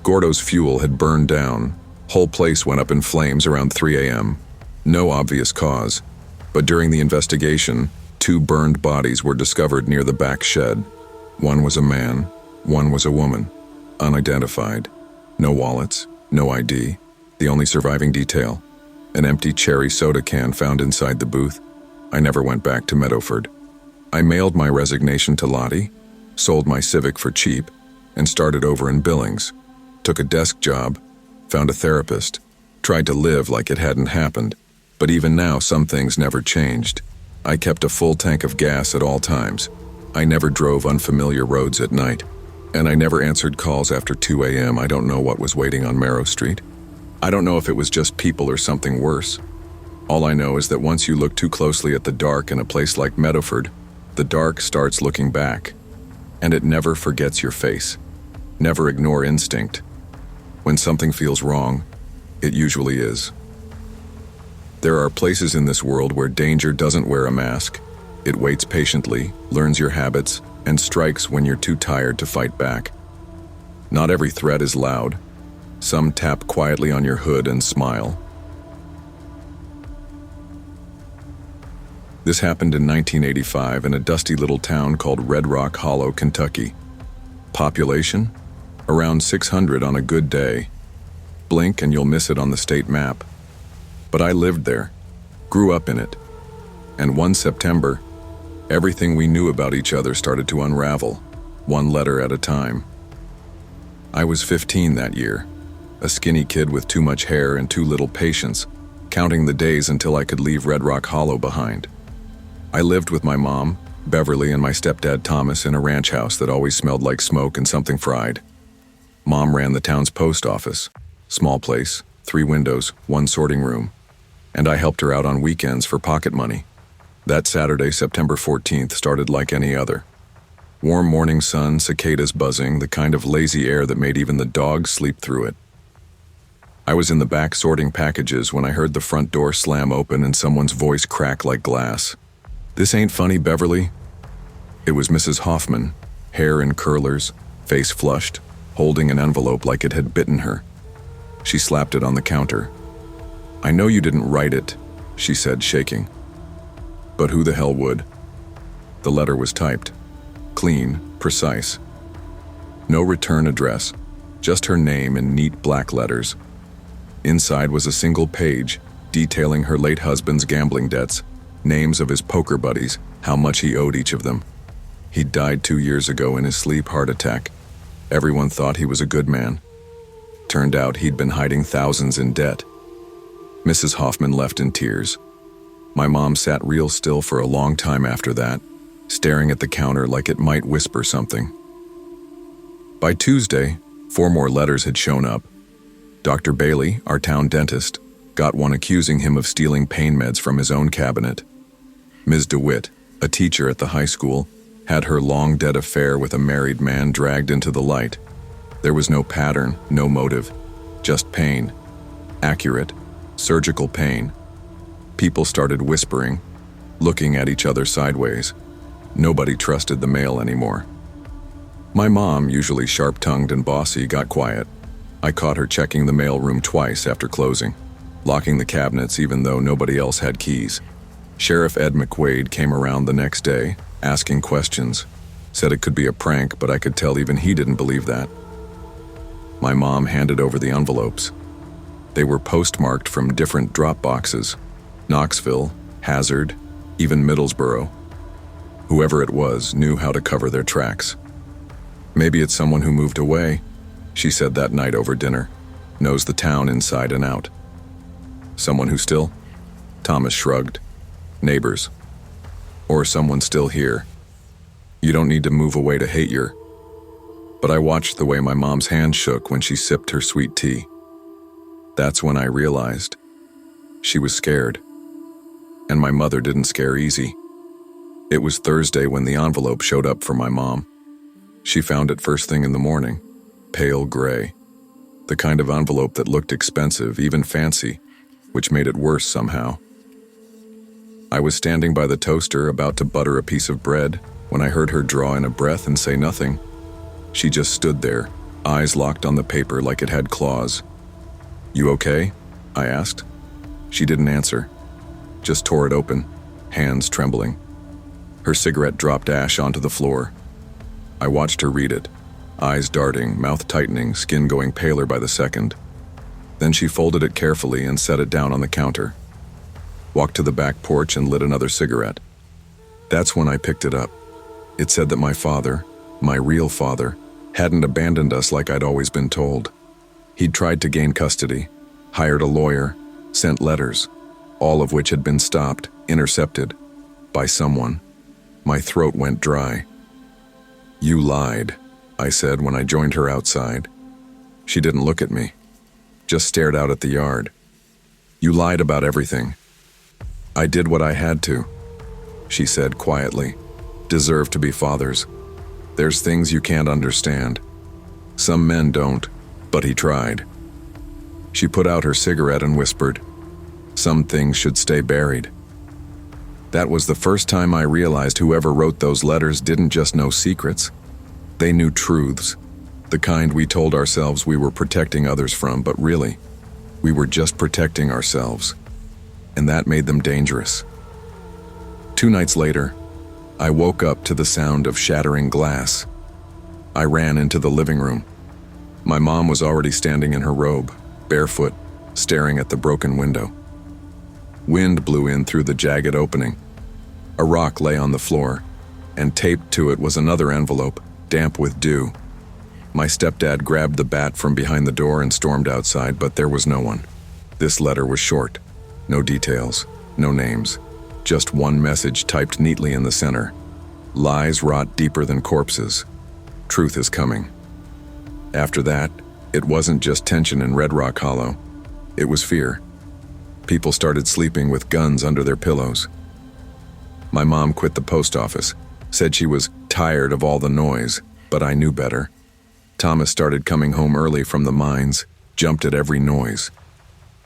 Gordo's fuel had burned down. Whole place went up in flames around 3 a.m. No obvious cause, but during the investigation, 2 burned bodies were discovered near the back shed. One was a man, one was a woman, unidentified. No wallets, no ID. The only surviving detail, an empty cherry soda can found inside the booth. I never went back to Meadowford. I mailed my resignation to Lottie, sold my Civic for cheap, and started over in Billings. Took a desk job, found a therapist, tried to live like it hadn't happened. But even now, some things never changed. I kept a full tank of gas at all times. I never drove unfamiliar roads at night. And I never answered calls after 2 a.m. I don't know what was waiting on Marrow Street. I don't know if it was just people or something worse. All I know is that once you look too closely at the dark in a place like Meadowford, the dark starts looking back. And it never forgets your face. Never ignore instinct. When something feels wrong, it usually is. There are places in this world where danger doesn't wear a mask. It waits patiently, learns your habits, and strikes when you're too tired to fight back. Not every threat is loud. Some tap quietly on your hood and smile. This happened in 1985 in a dusty little town called Red Rock Hollow, Kentucky. Population? Around 600 on a good day. Blink and you'll miss it on the state map. But I lived there, grew up in it. And one September, everything we knew about each other started to unravel, one letter at a time. I was 15 that year, a skinny kid with too much hair and too little patience, counting the days until I could leave Red Rock Hollow behind. I lived with my mom, Beverly, and my stepdad Thomas in a ranch house that always smelled like smoke and something fried. Mom ran the town's post office, small place, 3 windows, 1 sorting room, and I helped her out on weekends for pocket money. That Saturday, September 14th, started like any other. Warm morning sun, cicadas buzzing, the kind of lazy air that made even the dogs sleep through it. I was in the back sorting packages when I heard the front door slam open and someone's voice crack like glass. "This ain't funny, Beverly." It was Mrs. Hoffman, hair in curlers, face flushed, holding an envelope like it had bitten her. She slapped it on the counter. "I know you didn't write it," she said, shaking. But who the hell would? The letter was typed. Clean, precise. No return address, just her name in neat black letters. Inside was a single page detailing her late husband's gambling debts, names of his poker buddies, how much he owed each of them. He died 2 years ago in his sleep heart attack. Everyone thought he was a good man. Turned out he'd been hiding thousands in debt. Mrs. Hoffman left in tears. My mom sat real still for a long time after that, staring at the counter like it might whisper something. By Tuesday, 4 more letters had shown up. Dr. Bailey, our town dentist, got one accusing him of stealing pain meds from his own cabinet. Ms. DeWitt, a teacher at the high school, had her long-dead affair with a married man dragged into the light. There was no pattern, no motive, just pain. Accurate, surgical pain. People started whispering, looking at each other sideways. Nobody trusted the mail anymore. My mom, usually sharp-tongued and bossy, got quiet. I caught her checking the mailroom twice after closing, locking the cabinets even though nobody else had keys. Sheriff Ed McQuaid came around the next day, asking questions. Said it could be a prank, but I could tell even he didn't believe that. My mom handed over the envelopes. They were postmarked from different drop boxes. Knoxville, Hazard, even Middlesboro. Whoever it was knew how to cover their tracks. "Maybe it's someone who moved away," she said that night over dinner. "Knows the town inside and out." "Someone who still?" Thomas shrugged. "Neighbors. Or someone still here. You don't need to move away to hate your..." But I watched the way my mom's hand shook when she sipped her sweet tea. That's when I realized she was scared. And my mother didn't scare easy. It was Thursday when the envelope showed up for my mom. She found it first thing in the morning, pale gray. The kind of envelope that looked expensive, even fancy, which made it worse somehow. I was standing by the toaster about to butter a piece of bread when I heard her draw in a breath and say nothing. She just stood there, eyes locked on the paper like it had claws. "You okay?" I asked. She didn't answer, just tore it open, hands trembling. Her cigarette dropped ash onto the floor. I watched her read it, eyes darting, mouth tightening, skin going paler by the second. Then she folded it carefully and set it down on the counter. Walked to the back porch and lit another cigarette. That's when I picked it up. It said that my father, My real father hadn't abandoned us like I'd always been told. He'd tried to gain custody, hired a lawyer, sent letters, all of which had been stopped, intercepted, by someone. My throat went dry. "You lied," I said when I joined her outside. She didn't look at me, just stared out at the yard. "You lied about everything." "I did what I had to," she said quietly. "Deserve to be fathers. There's things you can't understand. Some men don't, but he tried." She put out her cigarette and whispered, "Some things should stay buried." That was the first time I realized whoever wrote those letters didn't just know secrets. They knew truths, the kind we told ourselves we were protecting others from, but really, we were just protecting ourselves. And that made them dangerous. 2 nights later, I woke up to the sound of shattering glass. I ran into the living room. My mom was already standing in her robe, barefoot, staring at the broken window. Wind blew in through the jagged opening. A rock lay on the floor, and taped to it was another envelope, damp with dew. My stepdad grabbed the bat from behind the door and stormed outside, but there was no one. This letter was short. No details, no names. Just one message typed neatly in the center. "Lies rot deeper than corpses. Truth is coming." After that, it wasn't just tension in Red Rock Hollow. It was fear. People started sleeping with guns under their pillows. My mom quit the post office, said she was tired of all the noise, but I knew better. Thomas started coming home early from the mines, jumped at every noise.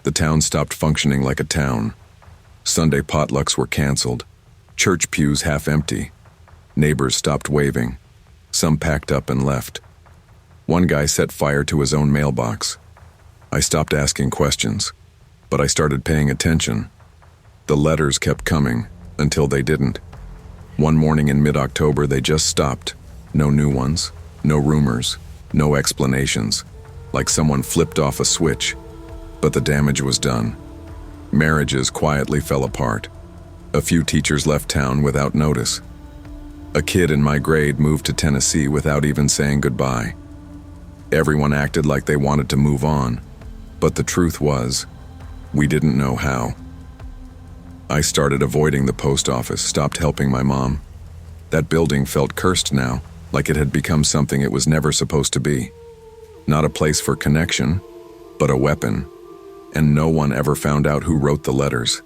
The town stopped functioning like a town. Sunday potlucks were canceled, church pews half empty. Neighbors stopped waving. Some packed up and left. One guy set fire to his own mailbox. I stopped asking questions, but I started paying attention. The letters kept coming, until they didn't. One morning in mid-October, they just stopped. No new ones, no rumors, no explanations, like someone flipped off a switch. But the damage was done. Marriages quietly fell apart. A few teachers left town without notice. A kid in my grade moved to Tennessee without even saying goodbye. Everyone acted like they wanted to move on, but the truth was, we didn't know how. I started avoiding the post office, stopped helping my mom. That building felt cursed now, like it had become something it was never supposed to be. Not a place for connection, but a weapon. And no one ever found out who wrote the letters.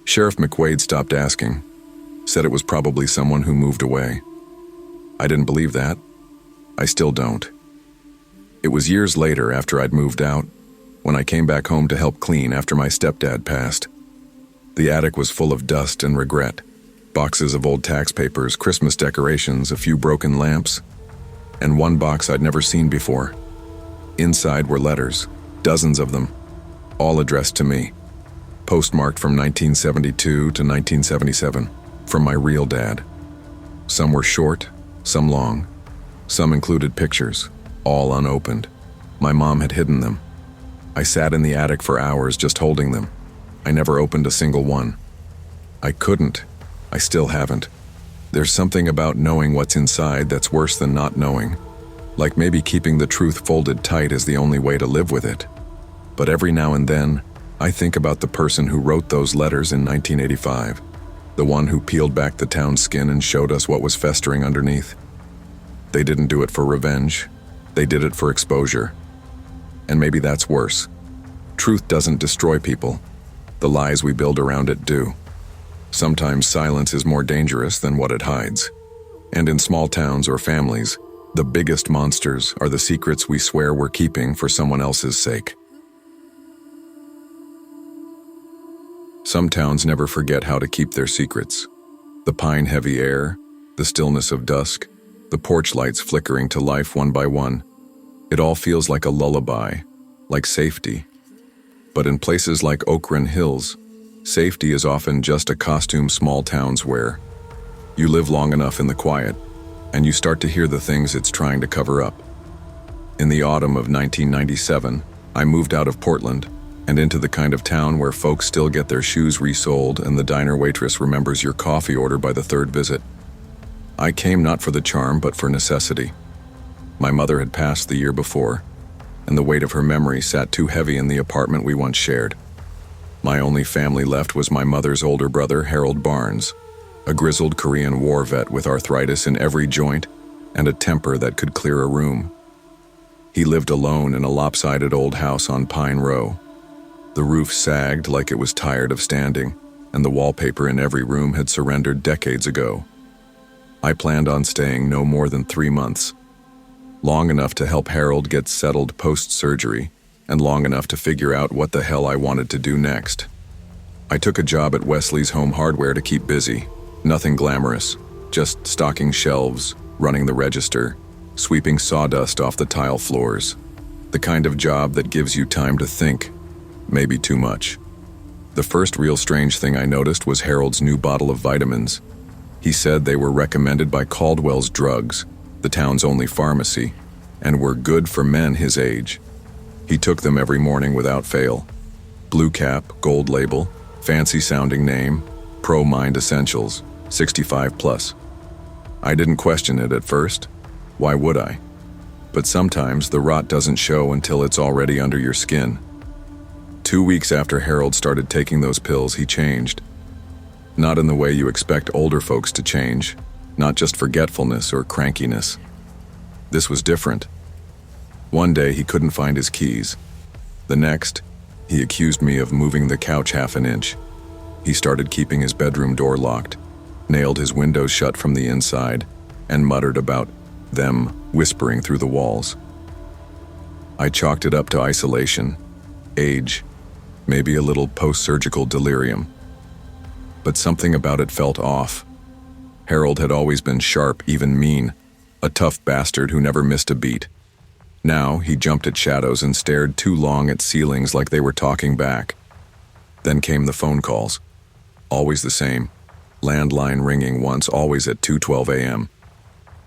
Sheriff McQuaid stopped asking, said it was probably someone who moved away. I didn't believe that. I still don't. It was years later, after I'd moved out, when I came back home to help clean after my stepdad passed. The attic was full of dust and regret. Boxes of old tax papers, Christmas decorations, a few broken lamps, and one box I'd never seen before. Inside were letters, dozens of them, all addressed to me, postmarked from 1972 to 1977, from my real dad. Some were short, some long. Some included pictures, all unopened. My mom had hidden them. I sat in the attic for hours just holding them. I never opened a single one. I couldn't. I still haven't. There's something about knowing what's inside that's worse than not knowing. Like maybe keeping the truth folded tight is the only way to live with it. But every now and then, I think about the person who wrote those letters in 1985. The one who peeled back the town's skin and showed us what was festering underneath. They didn't do it for revenge. They did it for exposure. And maybe that's worse. Truth doesn't destroy people. The lies we build around it do. Sometimes silence is more dangerous than what it hides. And in small towns or families, the biggest monsters are the secrets we swear we're keeping for someone else's sake. Some towns never forget how to keep their secrets. The pine-heavy air, the stillness of dusk, the porch lights flickering to life one by one. It all feels like a lullaby, like safety. But in places like Okran Hills, safety is often just a costume small towns wear. You live long enough in the quiet, and you start to hear the things it's trying to cover up. In the autumn of 1997, I moved out of Portland and into the kind of town where folks still get their shoes resoled and the diner waitress remembers your coffee order by the third visit. I came not for the charm, but for necessity. My mother had passed the year before, and the weight of her memory sat too heavy in the apartment we once shared. My only family left was my mother's older brother, Harold Barnes, a grizzled Korean war vet with arthritis in every joint and a temper that could clear a room. He lived alone in a lopsided old house on Pine Row. The roof sagged like it was tired of standing, and the wallpaper in every room had surrendered decades ago. I planned on staying no more than 3 months, long enough to help Harold get settled post-surgery, and long enough to figure out what the hell I wanted to do next. I took a job at Wesley's Home Hardware to keep busy. Nothing glamorous, just stocking shelves, running the register, sweeping sawdust off the tile floors. The kind of job that gives you time to think, maybe too much. The first real strange thing I noticed was Harold's new bottle of vitamins. He said they were recommended by Caldwell's Drugs, the town's only pharmacy, and were good for men his age. He took them every morning without fail. Blue cap, gold label, fancy-sounding name, Pro Mind Essentials, 65 plus. I didn't question it at first. Why would I? But sometimes the rot doesn't show until it's already under your skin. 2 weeks after Harold started taking those pills, he changed. Not in the way you expect older folks to change, not just forgetfulness or crankiness. This was different. One day he couldn't find his keys. The next, he accused me of moving the couch half an inch. He started keeping his bedroom door locked, nailed his windows shut from the inside, and muttered about them whispering through the walls. I chalked it up to isolation, age, maybe a little post-surgical delirium. But something about it felt off. Harold had always been sharp, even mean, a tough bastard who never missed a beat. Now he jumped at shadows and stared too long at ceilings like they were talking back. Then came the phone calls. Always the same. Landline ringing once, always at 2:12 a.m.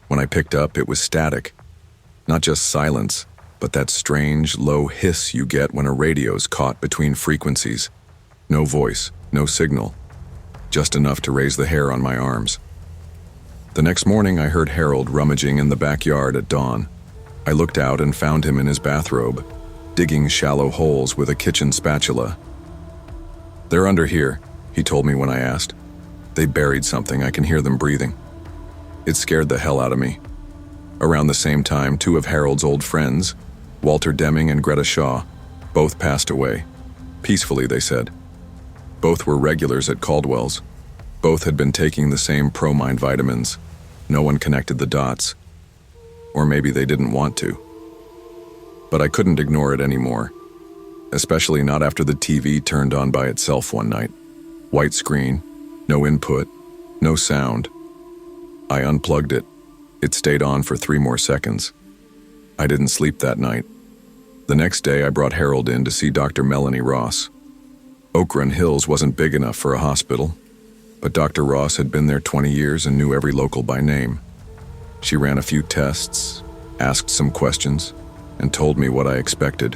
When I picked up, it was static. Not just silence, but that strange, low hiss you get when a radio's caught between frequencies. No voice, no signal. Just enough to raise the hair on my arms. The next morning, I heard Harold rummaging in the backyard at dawn. I looked out and found him in his bathrobe, digging shallow holes with a kitchen spatula. "They're under here," he told me when I asked. "They buried something. I can hear them breathing." It scared the hell out of me. Around the same time, 2 of Harold's old friends, Walter Deming and Greta Shaw, both passed away. Peacefully, they said. Both were regulars at Caldwell's. Both had been taking the same ProMind vitamins. No one connected the dots. Or maybe they didn't want to. But I couldn't ignore it anymore. Especially not after the TV turned on by itself one night. White screen, no input, no sound. I unplugged it. It stayed on for 3 more seconds. I didn't sleep that night. The next day, I brought Harold in to see Dr. Melanie Ross. Oak Run Hills wasn't big enough for a hospital, but Dr. Ross had been there 20 years and knew every local by name. She ran a few tests, asked some questions, and told me what I expected.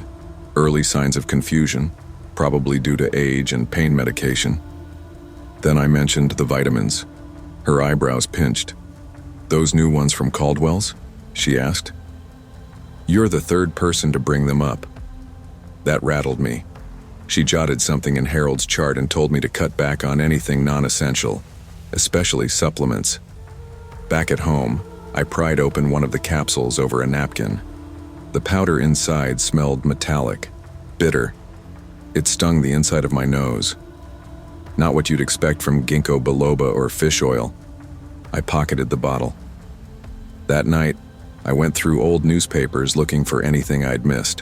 Early signs of confusion, probably due to age and pain medication. Then I mentioned the vitamins. Her eyebrows pinched. "Those new ones from Caldwell's?" she asked. "You're the 3rd person to bring them up." That rattled me. She jotted something in Harold's chart and told me to cut back on anything non-essential, especially supplements. Back at home, I pried open one of the capsules over a napkin. The powder inside smelled metallic, bitter. It stung the inside of my nose. Not what you'd expect from ginkgo biloba or fish oil. I pocketed the bottle. That night, I went through old newspapers looking for anything I'd missed.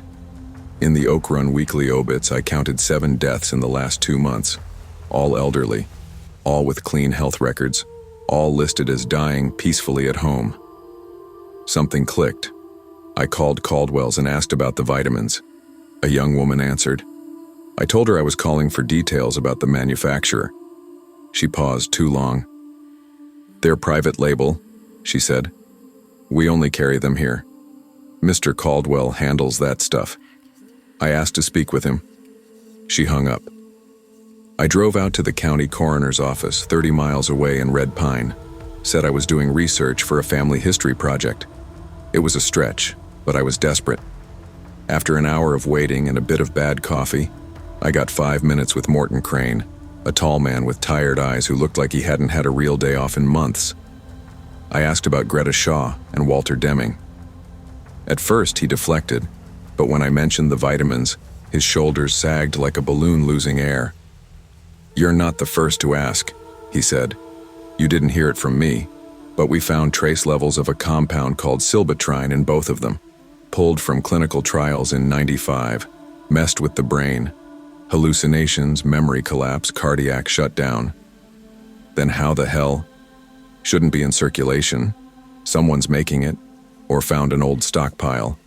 In the Oak Run weekly obits, I counted 7 deaths in the last 2 months, all elderly, all with clean health records, all listed as dying peacefully at home. Something clicked. I called Caldwell's and asked about the vitamins. A young woman answered. I told her I was calling for details about the manufacturer. She paused too long. "They're private label," she said. "We only carry them here. Mr. Caldwell handles that stuff." I asked to speak with him. She hung up. I drove out to the county coroner's office 30 miles away in Red Pine. Said I was doing research for a family history project. It was a stretch, but I was desperate. After an hour of waiting and a bit of bad coffee, I got 5 minutes with Morton Crane, a tall man with tired eyes who looked like he hadn't had a real day off in months. I asked about Greta Shaw and Walter Deming. At first, he deflected, but when I mentioned the vitamins, his shoulders sagged like a balloon losing air. "You're not the first to ask," he said. "You didn't hear it from me, but we found trace levels of a compound called silbatrine in both of them, pulled from clinical trials in '95, messed with the brain. Hallucinations, memory collapse, cardiac shutdown. Then how the hell? Shouldn't be in circulation. Someone's making it, or found an old stockpile."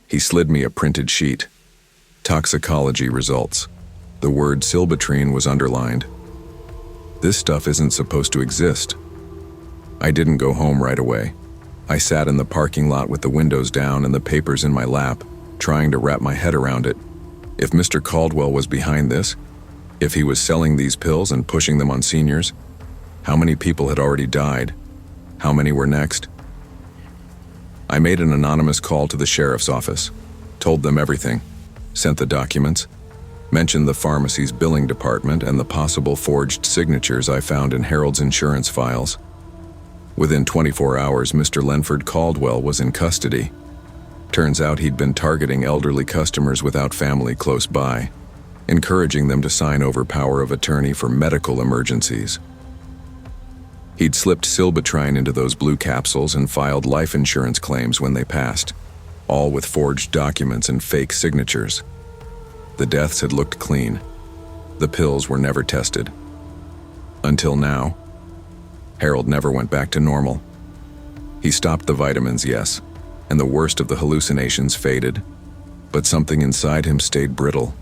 He slid me a printed sheet. Toxicology results. The word silbatrine was underlined. This stuff isn't supposed to exist. I didn't go home right away. I sat in the parking lot with the windows down and the papers in my lap, trying to wrap my head around it. If Mr. Caldwell was behind this, if he was selling these pills and pushing them on seniors, how many people had already died? How many were next? I made an anonymous call to the sheriff's office, told them everything, sent the documents, mentioned the pharmacy's billing department and the possible forged signatures I found in Harold's insurance files. Within 24 hours, Mr. Lenford Caldwell was in custody. Turns out he'd been targeting elderly customers without family close by, encouraging them to sign over power of attorney for medical emergencies. He'd slipped silbatrine into those blue capsules and filed life insurance claims when they passed, all with forged documents and fake signatures. The deaths had looked clean. The pills were never tested. Until now. Harold never went back to normal. He stopped the vitamins, yes, and the worst of the hallucinations faded, but something inside him stayed brittle,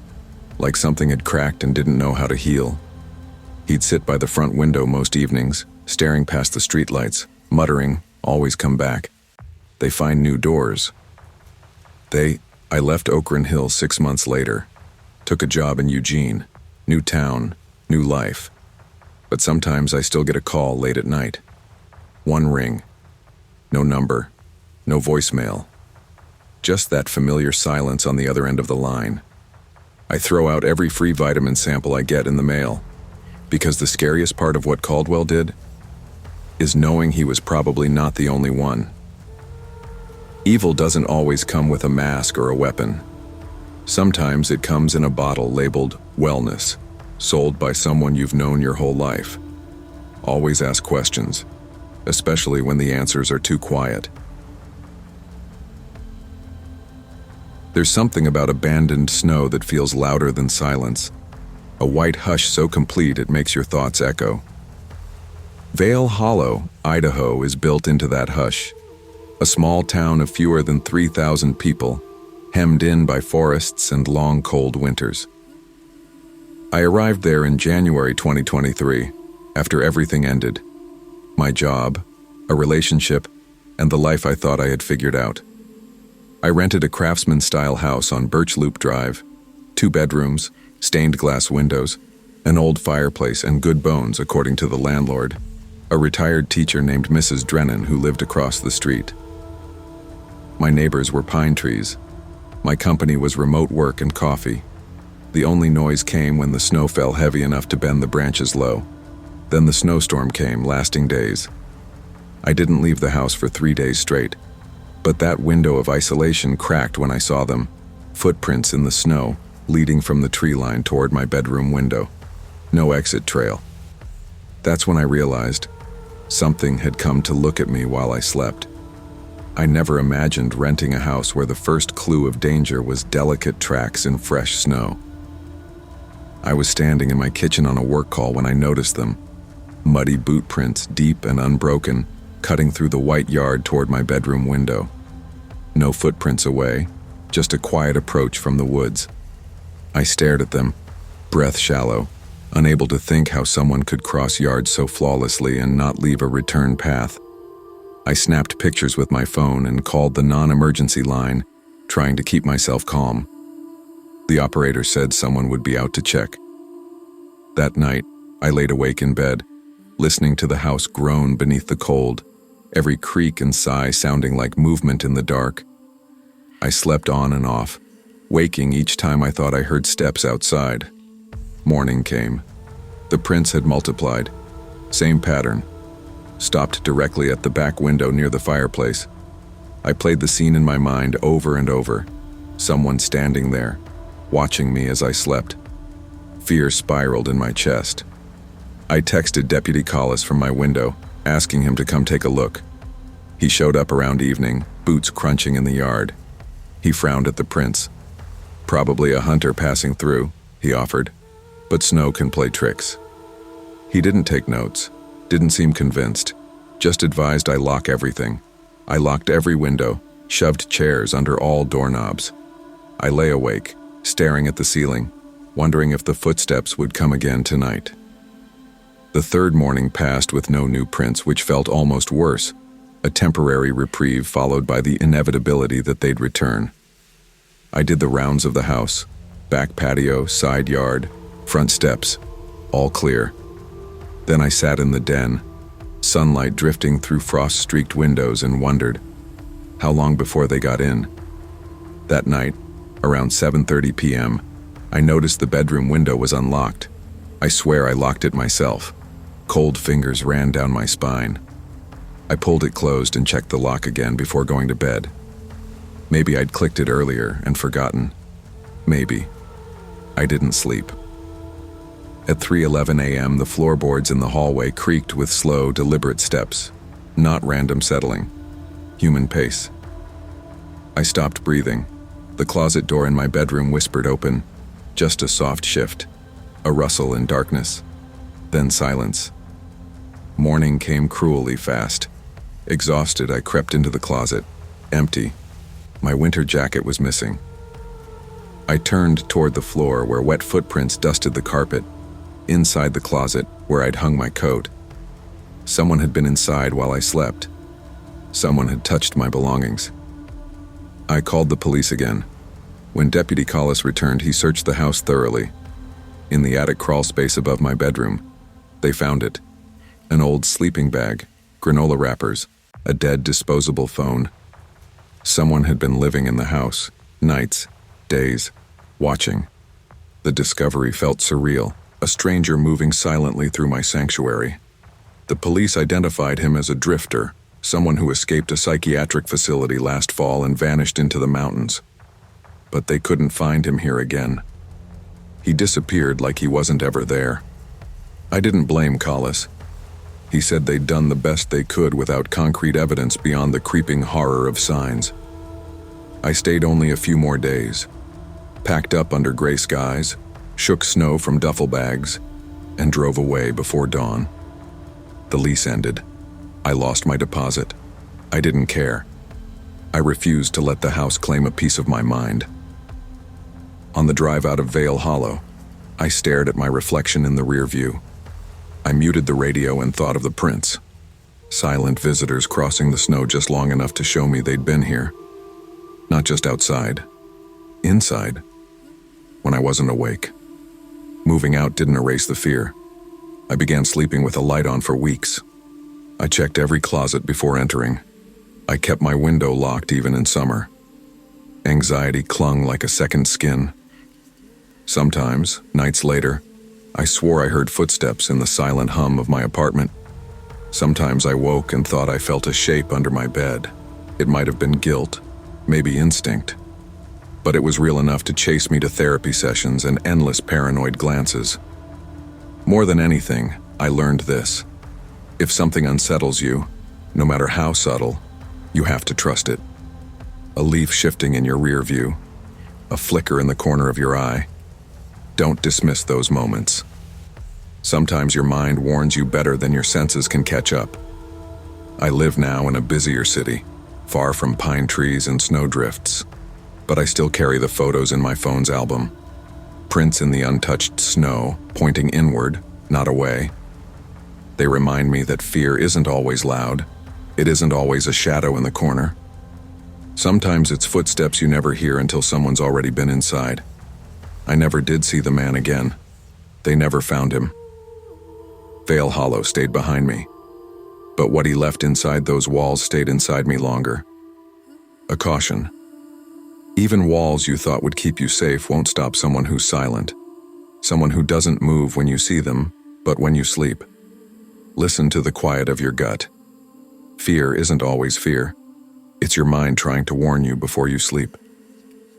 like something had cracked and didn't know how to heal. He'd sit by the front window most evenings, staring past the streetlights, muttering, "Always come back. They find new doors." I left Okran Hill 6 months later, took a job in Eugene, new town, new life. But sometimes I still get a call late at night. One ring. No number. No voicemail. Just that familiar silence on the other end of the line. I throw out every free vitamin sample I get in the mail, because the scariest part of what Caldwell did is knowing he was probably not the only one. Evil doesn't always come with a mask or a weapon. Sometimes it comes in a bottle labeled wellness, sold by someone you've known your whole life. Always ask questions, especially when the answers are too quiet. There's something about abandoned snow that feels louder than silence, a white hush so complete it makes your thoughts echo. Vale Hollow, Idaho, is built into that hush, a small town of fewer than 3,000 people, hemmed in by forests and long, cold winters. I arrived there in January 2023, after everything ended. My job, a relationship, and the life I thought I had figured out. I rented a craftsman-style house on Birch Loop Drive, 2 bedrooms, stained glass windows, an old fireplace, and good bones, according to the landlord, a retired teacher named Mrs. Drennan who lived across the street. My neighbors were pine trees. My company was remote work and coffee. The only noise came when the snow fell heavy enough to bend the branches low. Then the snowstorm came, lasting days. I didn't leave the house for 3 days straight, but that window of isolation cracked when I saw them, footprints in the snow, leading from the tree line toward my bedroom window. No exit trail. That's when I realized something had come to look at me while I slept. I never imagined renting a house where the first clue of danger was delicate tracks in fresh snow. I was standing in my kitchen on a work call when I noticed them, muddy boot prints, deep and unbroken, cutting through the white yard toward my bedroom window. No footprints away, just a quiet approach from the woods. I stared at them, breath shallow, unable to think how someone could cross yards so flawlessly and not leave a return path. I snapped pictures with my phone and called the non-emergency line, trying to keep myself calm. The operator said someone would be out to check. That night, I laid awake in bed, listening to the house groan beneath the cold, every creak and sigh sounding like movement in the dark. I slept on and off, waking each time I thought I heard steps outside. Morning came. The prints had multiplied. Same pattern. Stopped directly at the back window near the fireplace. I played the scene in my mind over and over. Someone standing there, watching me as I slept. Fear spiraled in my chest. I texted Deputy Collis from my window, asking him to come take a look. He showed up around evening, boots crunching in the yard. He frowned at the prints. "Probably a hunter passing through," he offered, "but snow can play tricks." He didn't take notes, didn't seem convinced, just advised I lock everything. I locked every window, shoved chairs under all doorknobs. I lay awake, staring at the ceiling, wondering if the footsteps would come again tonight. The third morning passed with no new prints, which felt almost worse, a temporary reprieve followed by the inevitability that they'd return. I did the rounds of the house, back patio, side yard, front steps, all clear. Then I sat in the den, sunlight drifting through frost-streaked windows, and wondered, how long before they got in? That night, around 7:30 p.m., I noticed the bedroom window was unlocked. I swear I locked it myself. Cold fingers ran down my spine. I pulled it closed and checked the lock again before going to bed. Maybe I'd clicked it earlier and forgotten. Maybe. I didn't sleep. At 3:11 a.m., the floorboards in the hallway creaked with slow, deliberate steps, not random settling, human pace. I stopped breathing. The closet door in my bedroom whispered open, just a soft shift, a rustle in darkness, then silence. Morning came cruelly fast. Exhausted, I crept into the closet, empty. My winter jacket was missing. I turned toward the floor where wet footprints dusted the carpet, inside the closet where I'd hung my coat. Someone had been inside while I slept. Someone had touched my belongings. I called the police again. When Deputy Collis returned, he searched the house thoroughly. In the attic crawl space above my bedroom, they found it. An old sleeping bag, granola wrappers, a dead disposable phone. Someone had been living in the house, nights, days, watching. The discovery felt surreal, a stranger moving silently through my sanctuary. The police identified him as a drifter, someone who escaped a psychiatric facility last fall and vanished into the mountains. But they couldn't find him here again. He disappeared like he wasn't ever there. I didn't blame Collis. He said they'd done the best they could without concrete evidence beyond the creeping horror of signs. I stayed only a few more days, packed up under gray skies, shook snow from duffel bags, and drove away before dawn. The lease ended. I lost my deposit. I didn't care. I refused to let the house claim a piece of my mind. On the drive out of Vale Hollow, I stared at my reflection in the rearview. I muted the radio and thought of the prints. Silent visitors crossing the snow just long enough to show me they'd been here. Not just outside. Inside. When I wasn't awake. Moving out didn't erase the fear. I began sleeping with a light on for weeks. I checked every closet before entering. I kept my window locked even in summer. Anxiety clung like a second skin. Sometimes, nights later, I swore I heard footsteps in the silent hum of my apartment. Sometimes I woke and thought I felt a shape under my bed. It might have been guilt, maybe instinct. But it was real enough to chase me to therapy sessions and endless paranoid glances. More than anything, I learned this. If something unsettles you, no matter how subtle, you have to trust it. A leaf shifting in your rear view, a flicker in the corner of your eye. Don't dismiss those moments. Sometimes your mind warns you better than your senses can catch up. I live now in a busier city, far from pine trees and snowdrifts, but I still carry the photos in my phone's album. Prints in the untouched snow, pointing inward, not away. They remind me that fear isn't always loud. It isn't always a shadow in the corner. Sometimes it's footsteps you never hear until someone's already been inside. I never did see the man again. They never found him. Vale Hollow stayed behind me. But what he left inside those walls stayed inside me longer. A caution. Even walls you thought would keep you safe won't stop someone who's silent. Someone who doesn't move when you see them, but when you sleep. Listen to the quiet of your gut. Fear isn't always fear. It's your mind trying to warn you before you sleep.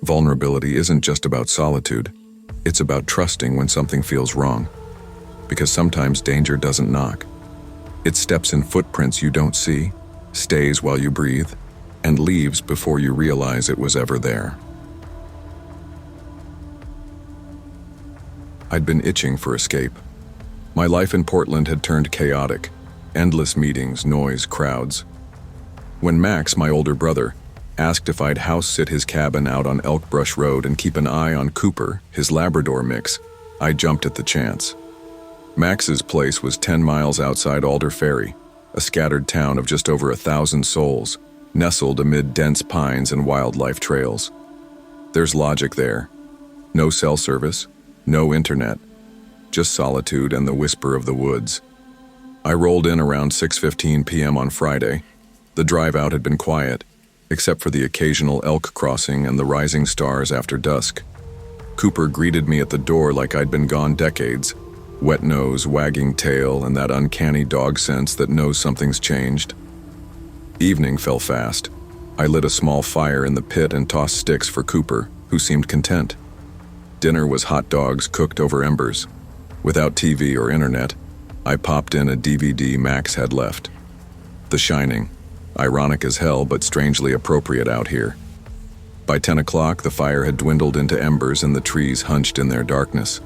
Vulnerability isn't just about solitude. It's about trusting when something feels wrong. Because sometimes danger doesn't knock. It steps in footprints you don't see, stays while you breathe, and leaves before you realize it was ever there. I'd been itching for escape. My life in Portland had turned chaotic. Endless meetings, noise, crowds. When Max, my older brother, asked if I'd house-sit his cabin out on Elk Brush Road and keep an eye on Cooper, his Labrador mix, I jumped at the chance. Max's place was 10 miles outside Alder Ferry, a scattered town of just over 1,000 souls, nestled amid dense pines and wildlife trails. There's logic there. No cell service, no internet, just solitude and the whisper of the woods. I rolled in around 6:15 p.m. on Friday. The drive out had been quiet, except for the occasional elk crossing and the rising stars after dusk. Cooper greeted me at the door like I'd been gone decades, wet nose, wagging tail, and that uncanny dog sense that knows something's changed. Evening fell fast. I lit a small fire in the pit and tossed sticks for Cooper, who seemed content. Dinner was hot dogs cooked over embers. Without TV or internet, I popped in a DVD Max had left. The Shining. Ironic as hell, but strangely appropriate out here. By 10 o'clock, the fire had dwindled into embers and the trees hunched in their darkness.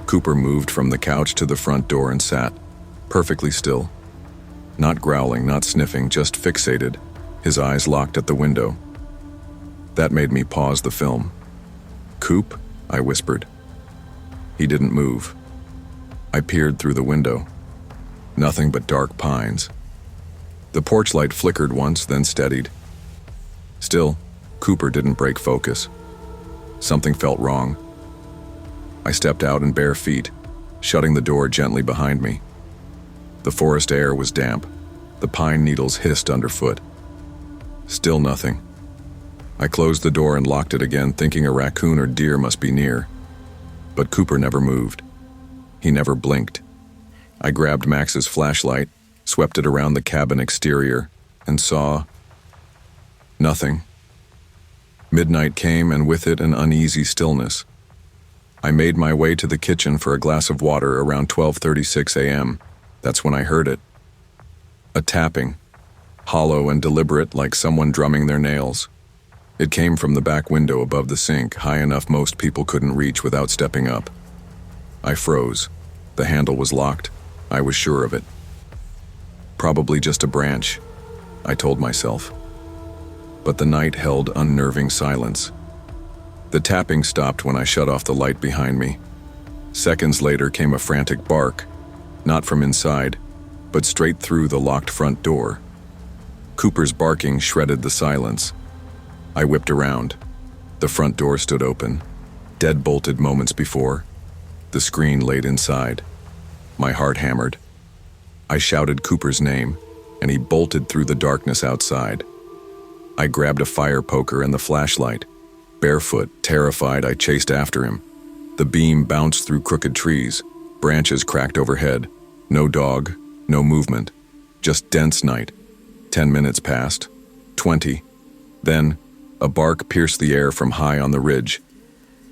Cooper moved from the couch to the front door and sat, perfectly still. Not growling, not sniffing, just fixated, his eyes locked at the window. That made me pause the film. "Coop?" I whispered. He didn't move. I peered through the window. Nothing but dark pines. The porch light flickered once, then steadied. Still, Cooper didn't break focus. Something felt wrong. I stepped out in bare feet, shutting the door gently behind me. The forest air was damp. The pine needles hissed underfoot. Still nothing. I closed the door and locked it again, thinking a raccoon or deer must be near. But Cooper never moved. He never blinked. I grabbed Max's flashlight, swept it around the cabin exterior, and saw nothing. Midnight came, and with it an uneasy stillness. I made my way to the kitchen for a glass of water around 12:36 a.m. That's when I heard it. A tapping, hollow and deliberate like someone drumming their nails. It came from the back window above the sink, high enough most people couldn't reach without stepping up. I froze. The handle was locked. I was sure of it. Probably just a branch, I told myself. But the night held unnerving silence. The tapping stopped when I shut off the light behind me. Seconds later came a frantic bark, not from inside, but straight through the locked front door. Cooper's barking shredded the silence. I whipped around. The front door stood open, dead-bolted moments before. The screen laid inside. My heart hammered. I shouted Cooper's name, and he bolted through the darkness outside. I grabbed a fire poker and the flashlight. Barefoot, terrified, I chased after him. The beam bounced through crooked trees. Branches cracked overhead. No dog, no movement. Just dense night. 10 minutes passed. 20. Then, a bark pierced the air from high on the ridge.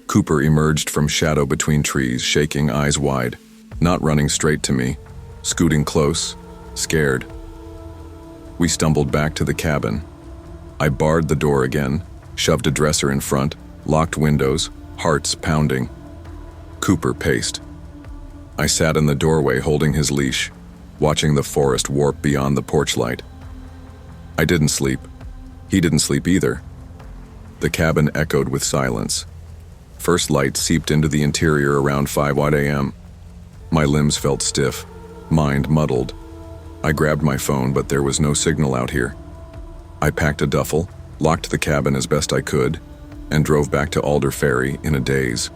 Cooper emerged from shadow between trees, shaking, eyes wide, not running straight to me, scooting close, scared. We stumbled back to the cabin. I barred the door again, shoved a dresser in front, locked windows, hearts pounding. Cooper paced. I sat in the doorway holding his leash, watching the forest warp beyond the porch light. I didn't sleep. He didn't sleep either. The cabin echoed with silence. First light seeped into the interior around 5 a.m. My limbs felt stiff, mind muddled. I grabbed my phone, but there was no signal out here. I packed a duffel, locked the cabin as best I could, and drove back to Alder Ferry in a daze.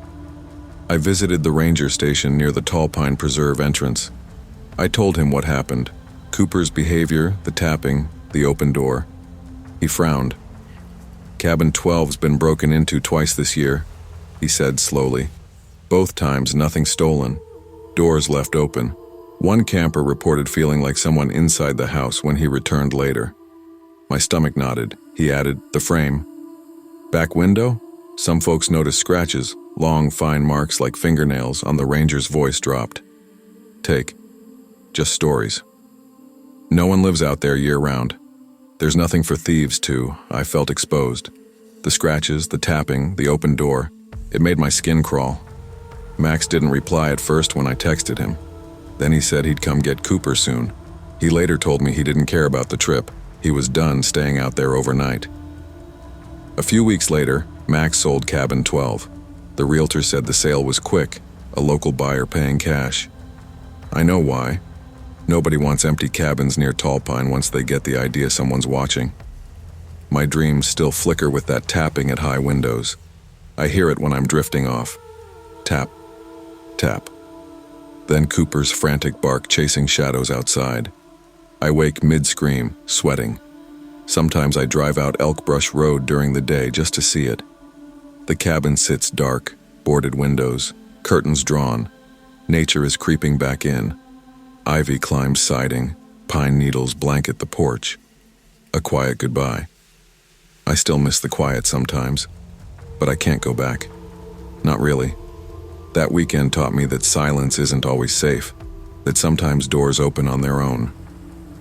I visited the ranger station near the Tall Pine Preserve entrance. I told him what happened. Cooper's behavior, the tapping, the open door. He frowned. Cabin 12's been broken into twice this year, he said slowly. Both times nothing stolen. Doors left open. One camper reported feeling like someone inside the house when he returned later. My stomach nodded. He added, the frame. Back window? Some folks noticed scratches, long, fine marks like fingernails. On the ranger's voice dropped. Take. Just stories. No one lives out there year-round. There's nothing for thieves to. I felt exposed. The scratches, the tapping, the open door. It made my skin crawl. Max didn't reply at first when I texted him. Then he said he'd come get Cooper soon. He later told me he didn't care about the trip. He was done staying out there overnight. A few weeks later, Max sold cabin 12. The realtor said the sale was quick, a local buyer paying cash. I know why. Nobody wants empty cabins near Tall Pine once they get the idea someone's watching. My dreams still flicker with that tapping at high windows. I hear it when I'm drifting off. Tap, tap. Then Cooper's frantic bark chasing shadows outside. I wake mid-scream, sweating. Sometimes I drive out Elk Brush Road during the day just to see it. The cabin sits dark, boarded windows, curtains drawn. Nature is creeping back in. Ivy climbs siding, pine needles blanket the porch. A quiet goodbye. I still miss the quiet sometimes, but I can't go back. Not really. That weekend taught me that silence isn't always safe, that sometimes doors open on their own,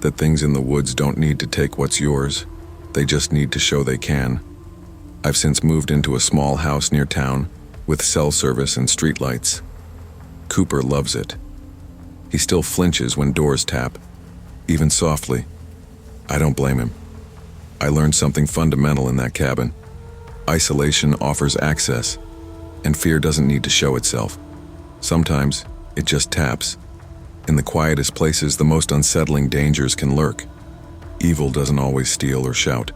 that things in the woods don't need to take what's yours, they just need to show they can. I've since moved into a small house near town, with cell service and streetlights. Cooper loves it. He still flinches when doors tap, even softly. I don't blame him. I learned something fundamental in that cabin. Isolation offers access, and fear doesn't need to show itself. Sometimes, it just taps. In the quietest places, the most unsettling dangers can lurk. Evil doesn't always steal or shout.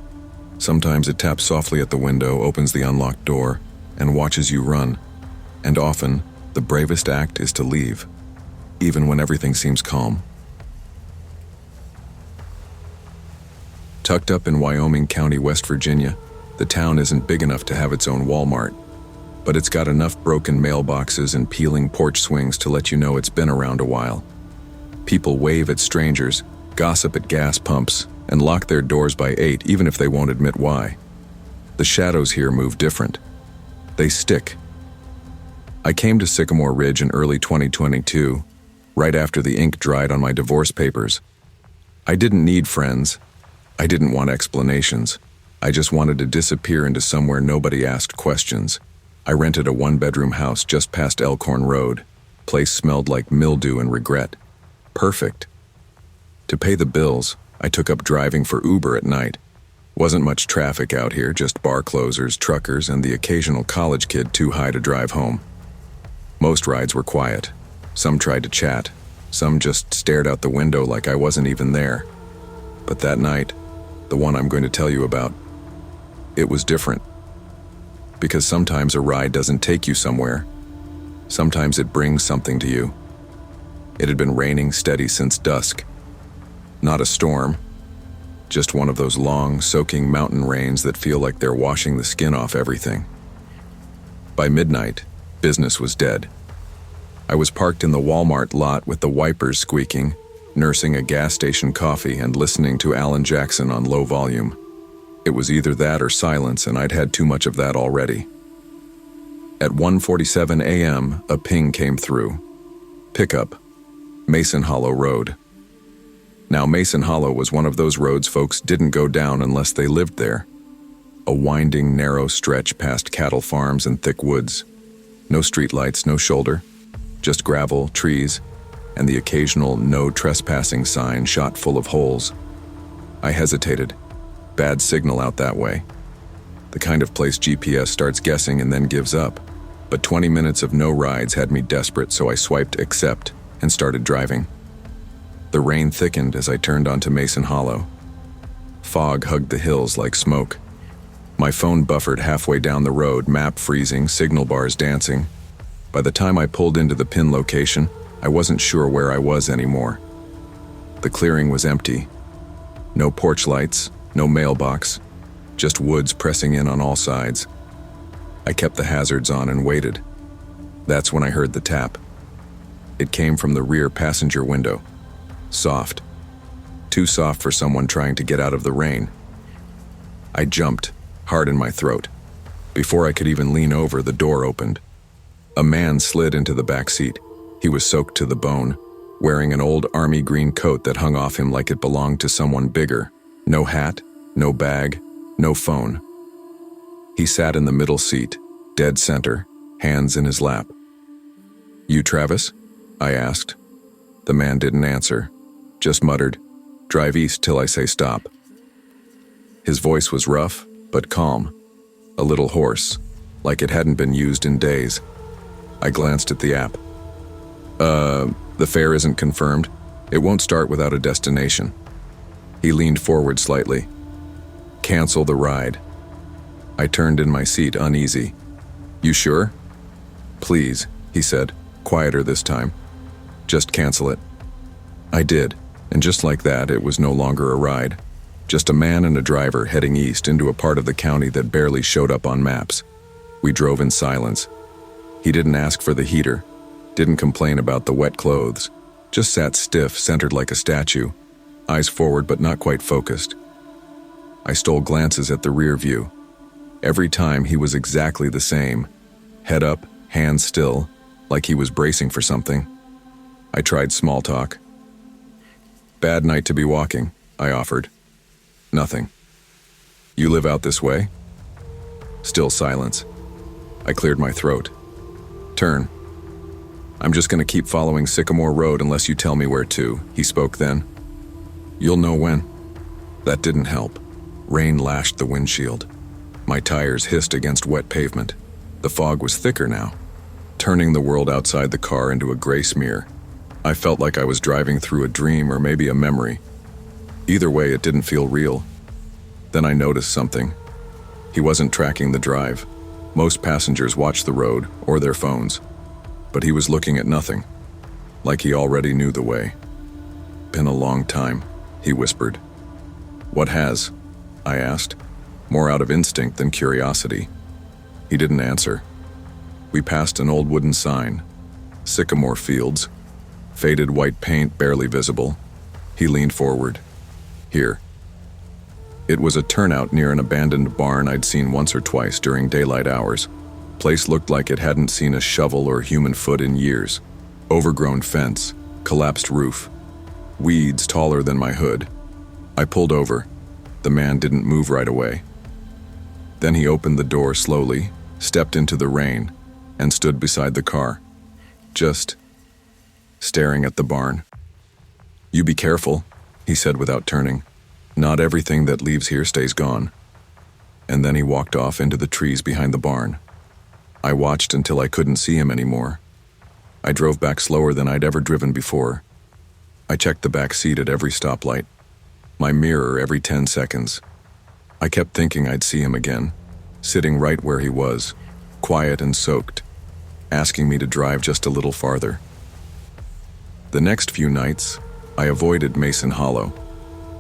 Sometimes it taps softly at the window, opens the unlocked door, and watches you run. And often, the bravest act is to leave, even when everything seems calm. Tucked up in Wyoming County, West Virginia, the town isn't big enough to have its own Walmart, but it's got enough broken mailboxes and peeling porch swings to let you know it's been around a while. People wave at strangers, gossip at gas pumps, and lock their doors by 8 even if they won't admit why. The shadows here move different. They stick. I came to Sycamore Ridge in early 2022, right after the ink dried on my divorce papers. I didn't need friends. I didn't want explanations. I just wanted to disappear into somewhere nobody asked questions. I rented a one-bedroom house just past Elkhorn Road. Place smelled like mildew and regret. Perfect. To pay the bills, I took up driving for Uber at night. Wasn't much traffic out here, just bar closers, truckers, and the occasional college kid too high to drive home. Most rides were quiet. Some tried to chat. Some just stared out the window like I wasn't even there. But that night, the one I'm going to tell you about, it was different. Because sometimes a ride doesn't take you somewhere. Sometimes it brings something to you. It had been raining steady since dusk. Not a storm, just one of those long, soaking mountain rains that feel like they're washing the skin off everything. By midnight, business was dead. I was parked in the Walmart lot with the wipers squeaking, nursing a gas station coffee and listening to Alan Jackson on low volume. It was either that or silence, and I'd had too much of that already. At 1:47 a.m., a ping came through. Pickup, Mason Hollow Road. Now, Mason Hollow was one of those roads folks didn't go down unless they lived there. A winding, narrow stretch past cattle farms and thick woods. No streetlights, no shoulder, just gravel, trees, and the occasional no trespassing sign shot full of holes. I hesitated. Bad signal out that way. The kind of place GPS starts guessing and then gives up. But 20 minutes of no rides had me desperate, so I swiped accept and started driving. The rain thickened as I turned onto Mason Hollow. Fog hugged the hills like smoke. My phone buffered halfway down the road, map freezing, signal bars dancing. By the time I pulled into the pin location, I wasn't sure where I was anymore. The clearing was empty. No porch lights, no mailbox, just woods pressing in on all sides. I kept the hazards on and waited. That's when I heard the tap. It came from the rear passenger window. Soft. Too soft for someone trying to get out of the rain. I jumped, heart in my throat. Before I could even lean over, the door opened. A man slid into the back seat. He was soaked to the bone, wearing an old army green coat that hung off him like it belonged to someone bigger. No hat, no bag, no phone. He sat in the middle seat, dead center, hands in his lap. "You Travis?" I asked. The man didn't answer, just muttered, "Drive east till I say stop." His voice was rough, but calm, a little hoarse, like it hadn't been used in days. I glanced at the app. The fare isn't confirmed. It won't start without a destination." He leaned forward slightly. "Cancel the ride." I turned in my seat, uneasy. "You sure?" "Please," he said, quieter this time. "Just cancel it." I did, and just like that, it was no longer a ride. Just a man and a driver heading east into a part of the county that barely showed up on maps. We drove in silence. He didn't ask for the heater, didn't complain about the wet clothes, just sat stiff, centered like a statue, eyes forward but not quite focused. I stole glances at the rear view. Every time he was exactly the same, head up, hands still, like he was bracing for something. I tried small talk. "Bad night to be walking," I offered. "Nothing." "You live out this way?" Still silence. I cleared my throat. "Turn." "I'm just going to keep following Sycamore Road unless you tell me where to," he spoke then. "You'll know when." That didn't help. Rain lashed the windshield. My tires hissed against wet pavement. The fog was thicker now, turning the world outside the car into a gray smear. I felt like I was driving through a dream or maybe a memory. Either way, it didn't feel real. Then I noticed something. He wasn't tracking the drive. Most passengers watch the road or their phones, but he was looking at nothing, like he already knew the way. "Been a long time," he whispered. "What has?" I asked, more out of instinct than curiosity. He didn't answer. We passed an old wooden sign, Sycamore Fields, faded white paint barely visible. He leaned forward. "Here." It was a turnout near an abandoned barn I'd seen once or twice during daylight hours. Place looked like it hadn't seen a shovel or human foot in years. Overgrown fence, collapsed roof, weeds taller than my hood. I pulled over. The man didn't move right away. Then he opened the door slowly, stepped into the rain, and stood beside the car, just staring at the barn. "You be careful," he said without turning. "Not everything that leaves here stays gone." And then he walked off into the trees behind the barn. I watched until I couldn't see him anymore. I drove back slower than I'd ever driven before. I checked the back seat at every stoplight, my mirror every 10 seconds. I kept thinking I'd see him again, sitting right where he was, quiet and soaked, asking me to drive just a little farther. The next few nights, I avoided Mason Hollow,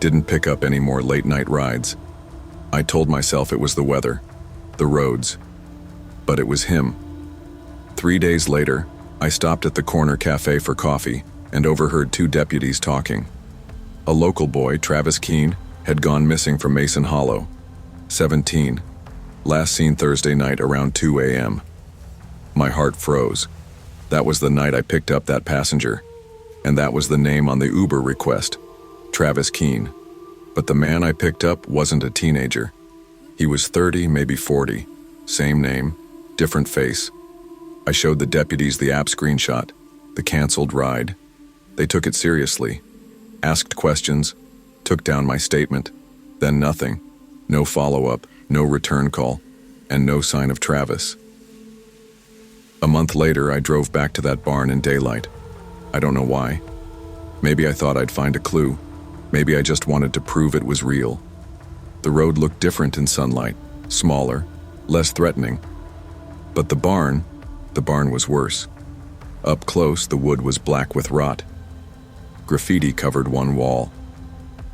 didn't pick up any more late-night rides. I told myself it was the weather, the roads, but it was him. 3 days later, I stopped at the corner cafe for coffee and overheard two deputies talking. A local boy, Travis Keene, had gone missing from Mason Hollow, 17, last seen Thursday night around 2 a.m. My heart froze. That was the night I picked up that passenger, and that was the name on the Uber request, Travis Keene. But the man I picked up wasn't a teenager. He was 30, maybe 40, same name, different face. I showed the deputies the app screenshot, the canceled ride. They took it seriously, asked questions, took down my statement, then nothing. No follow-up, no return call, and no sign of Travis. A month later, I drove back to that barn in daylight. I don't know why. Maybe I thought I'd find a clue. Maybe I just wanted to prove it was real. The road looked different in sunlight, smaller, less threatening. But the barn was worse. Up close, the wood was black with rot. Graffiti covered one wall.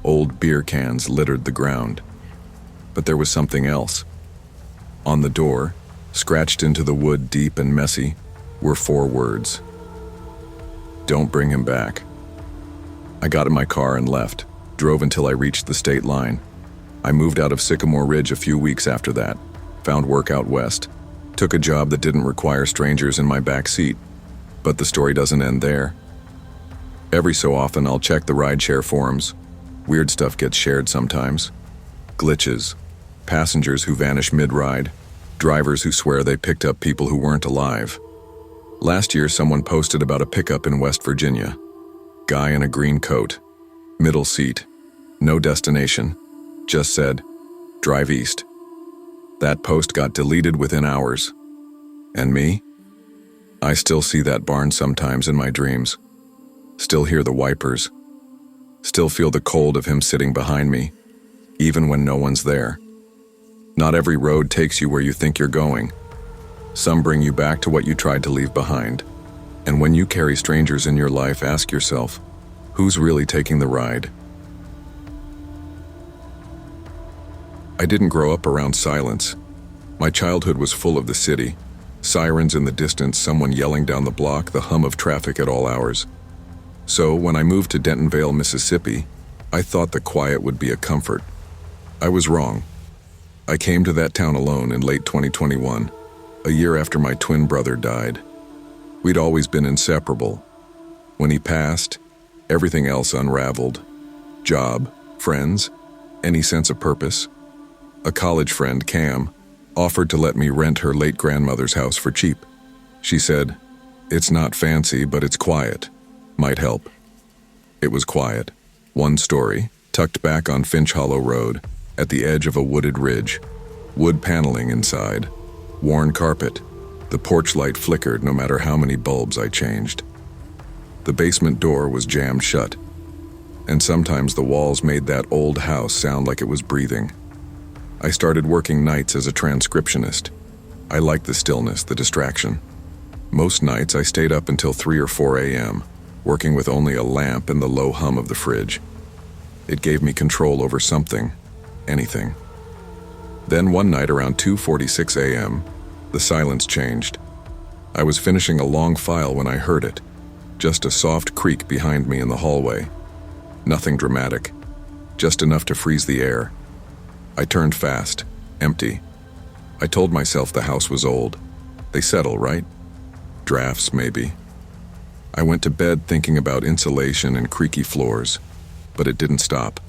Old beer cans littered the ground. But there was something else. On the door, scratched into the wood deep and messy, were 4 words. Don't bring him back. I got in my car and left, drove until I reached the state line. I moved out of Sycamore Ridge a few weeks after that, found work out west, took a job that didn't require strangers in my back seat. But the story doesn't end there. Every so often I'll check the rideshare forums. Weird stuff gets shared sometimes. Glitches, passengers who vanish mid-ride, drivers who swear they picked up people who weren't alive. Last year someone posted about a pickup in West Virginia. Guy in a green coat, middle seat, no destination, just said, drive east. That post got deleted within hours. And me? I still see that barn sometimes in my dreams. Still hear the wipers. Still feel the cold of him sitting behind me, even when no one's there. Not every road takes you where you think you're going. Some bring you back to what you tried to leave behind. And when you carry strangers in your life, ask yourself, who's really taking the ride? I didn't grow up around silence. My childhood was full of the city. Sirens in the distance, someone yelling down the block, the hum of traffic at all hours. So when I moved to Dentonvale, Mississippi, I thought the quiet would be a comfort. I was wrong. I came to that town alone in late 2021, a year after my twin brother died. We'd always been inseparable. When he passed, everything else unraveled. Job, friends, any sense of purpose. A college friend, Cam, offered to let me rent her late grandmother's house for cheap. She said, "It's not fancy, but it's quiet. Might help." It was quiet. 1 story, tucked back on Finch Hollow Road, at the edge of a wooded ridge. Wood paneling inside. Worn carpet. The porch light flickered no matter how many bulbs I changed. The basement door was jammed shut. And sometimes the walls made that old house sound like it was breathing. I started working nights as a transcriptionist. I liked the stillness, the distraction. Most nights I stayed up until 3 or 4 a.m., working with only a lamp and the low hum of the fridge. It gave me control over something, anything. Then one night around 2:46 a.m., the silence changed. I was finishing a long file when I heard it, just a soft creak behind me in the hallway. Nothing dramatic, just enough to freeze the air. I turned fast, empty. I told myself the house was old. They settle, right? Drafts, maybe. I went to bed thinking about insulation and creaky floors, but it didn't stop.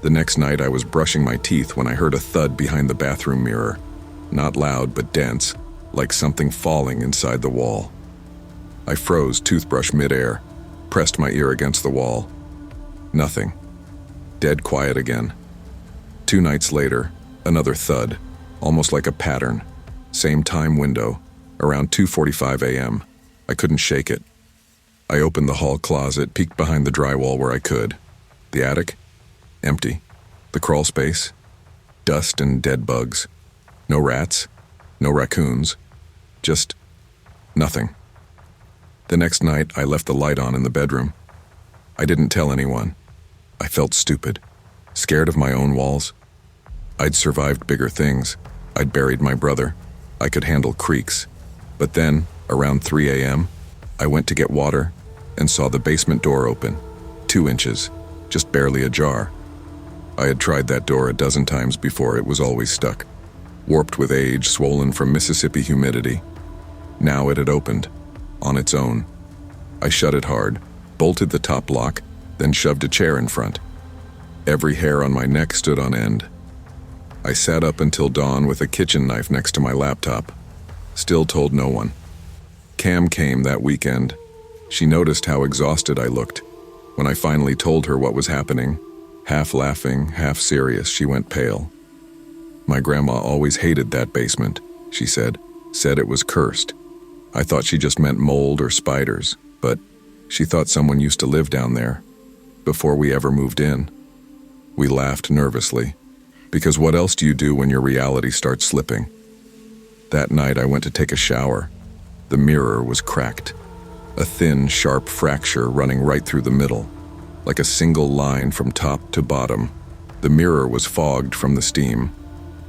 The next night I was brushing my teeth when I heard a thud behind the bathroom mirror. Not loud, but dense, like something falling inside the wall. I froze, toothbrush midair, pressed my ear against the wall. Nothing. Dead quiet again. 2 nights later, another thud, almost like a pattern. Same time window, around 2:45 a.m. I couldn't shake it. I opened the hall closet, peeked behind the drywall where I could. The attic? Empty. The crawl space? Dust and dead bugs. No rats, no raccoons, just nothing. The next night, I left the light on in the bedroom. I didn't tell anyone. I felt stupid, scared of my own walls. I'd survived bigger things. I'd buried my brother. I could handle creaks. But then, around 3 a.m., I went to get water and saw the basement door open, 2 inches, just barely ajar. I had tried that door a dozen times before. It was always stuck. Warped with age, swollen from Mississippi humidity. Now it had opened, on its own. I shut it hard, bolted the top lock, then shoved a chair in front. Every hair on my neck stood on end. I sat up until dawn with a kitchen knife next to my laptop. Still told no one. Cam came that weekend. She noticed how exhausted I looked. When I finally told her what was happening, half laughing, half serious, she went pale. "My grandma always hated that basement," she said it was cursed. I thought she just meant mold or spiders, but she thought someone used to live down there, before we ever moved in. We laughed nervously, because what else do you do when your reality starts slipping? That night I went to take a shower. The mirror was cracked. a thin, sharp fracture running right through the middle, like a single line from top to bottom. The mirror was fogged from the steam,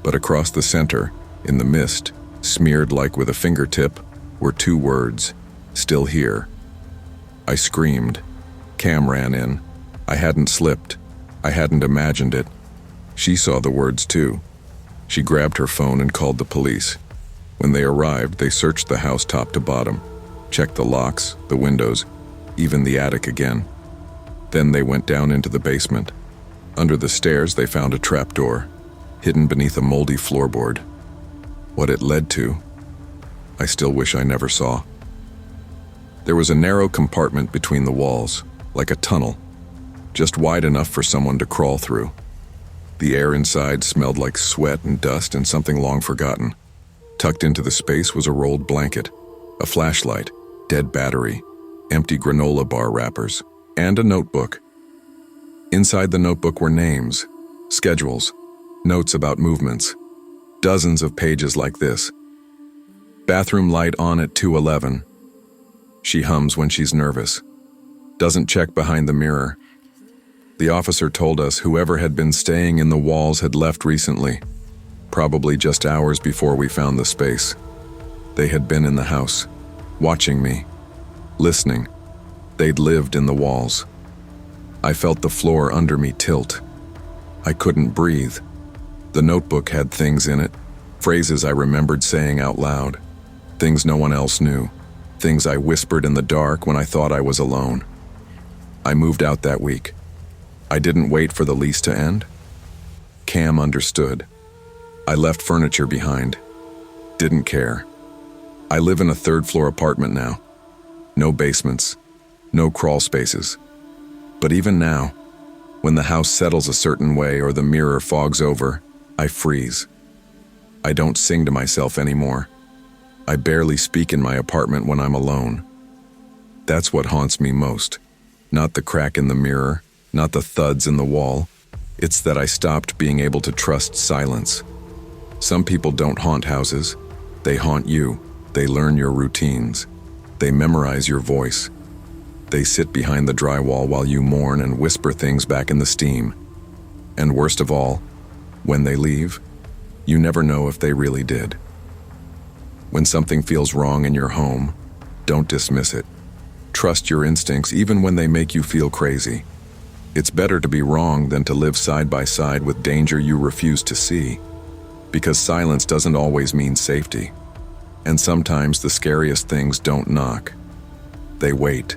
but across the center, in the mist, smeared like with a fingertip, were 2 words, "Still here." I screamed. Cam ran in. I hadn't slipped. I hadn't imagined it. She saw the words too. She grabbed her phone and called the police. When they arrived, they searched the house top to bottom, checked the locks, the windows, even the attic again. Then they went down into the basement. Under the stairs, they found a trapdoor, hidden beneath a moldy floorboard. What it led to, I still wish I never saw. There was a narrow compartment between the walls, like a tunnel, just wide enough for someone to crawl through. The air inside smelled like sweat and dust and something long forgotten. Tucked into the space was a rolled blanket, a flashlight, dead battery, empty granola bar wrappers, and a notebook. Inside the notebook were names, schedules, notes about movements, dozens of pages like this. Bathroom light on at 2:11. She hums when she's nervous. Doesn't check behind the mirror. The officer told us whoever had been staying in the walls had left recently, probably just hours before we found the space. They had been in the house, watching me, listening. They'd lived in the walls. I felt the floor under me tilt. I couldn't breathe. The notebook had things in it, phrases I remembered saying out loud, things no one else knew, things I whispered in the dark when I thought I was alone. I moved out that week. I didn't wait for the lease to end. Cam understood. I left furniture behind. Didn't care. I live in a 3rd-floor apartment now. No basements, no crawl spaces. But even now, when the house settles a certain way or the mirror fogs over, I freeze. I don't sing to myself anymore. I barely speak in my apartment when I'm alone. That's what haunts me most. Not the crack in the mirror, not the thuds in the wall. It's that I stopped being able to trust silence. Some people don't haunt houses. They haunt you. They learn your routines. They memorize your voice. They sit behind the drywall while you mourn and whisper things back in the steam. And worst of all, when they leave, you never know if they really did. When something feels wrong in your home, don't dismiss it. Trust your instincts even when they make you feel crazy. It's better to be wrong than to live side by side with danger you refuse to see. Because silence doesn't always mean safety. And sometimes the scariest things don't knock. They wait.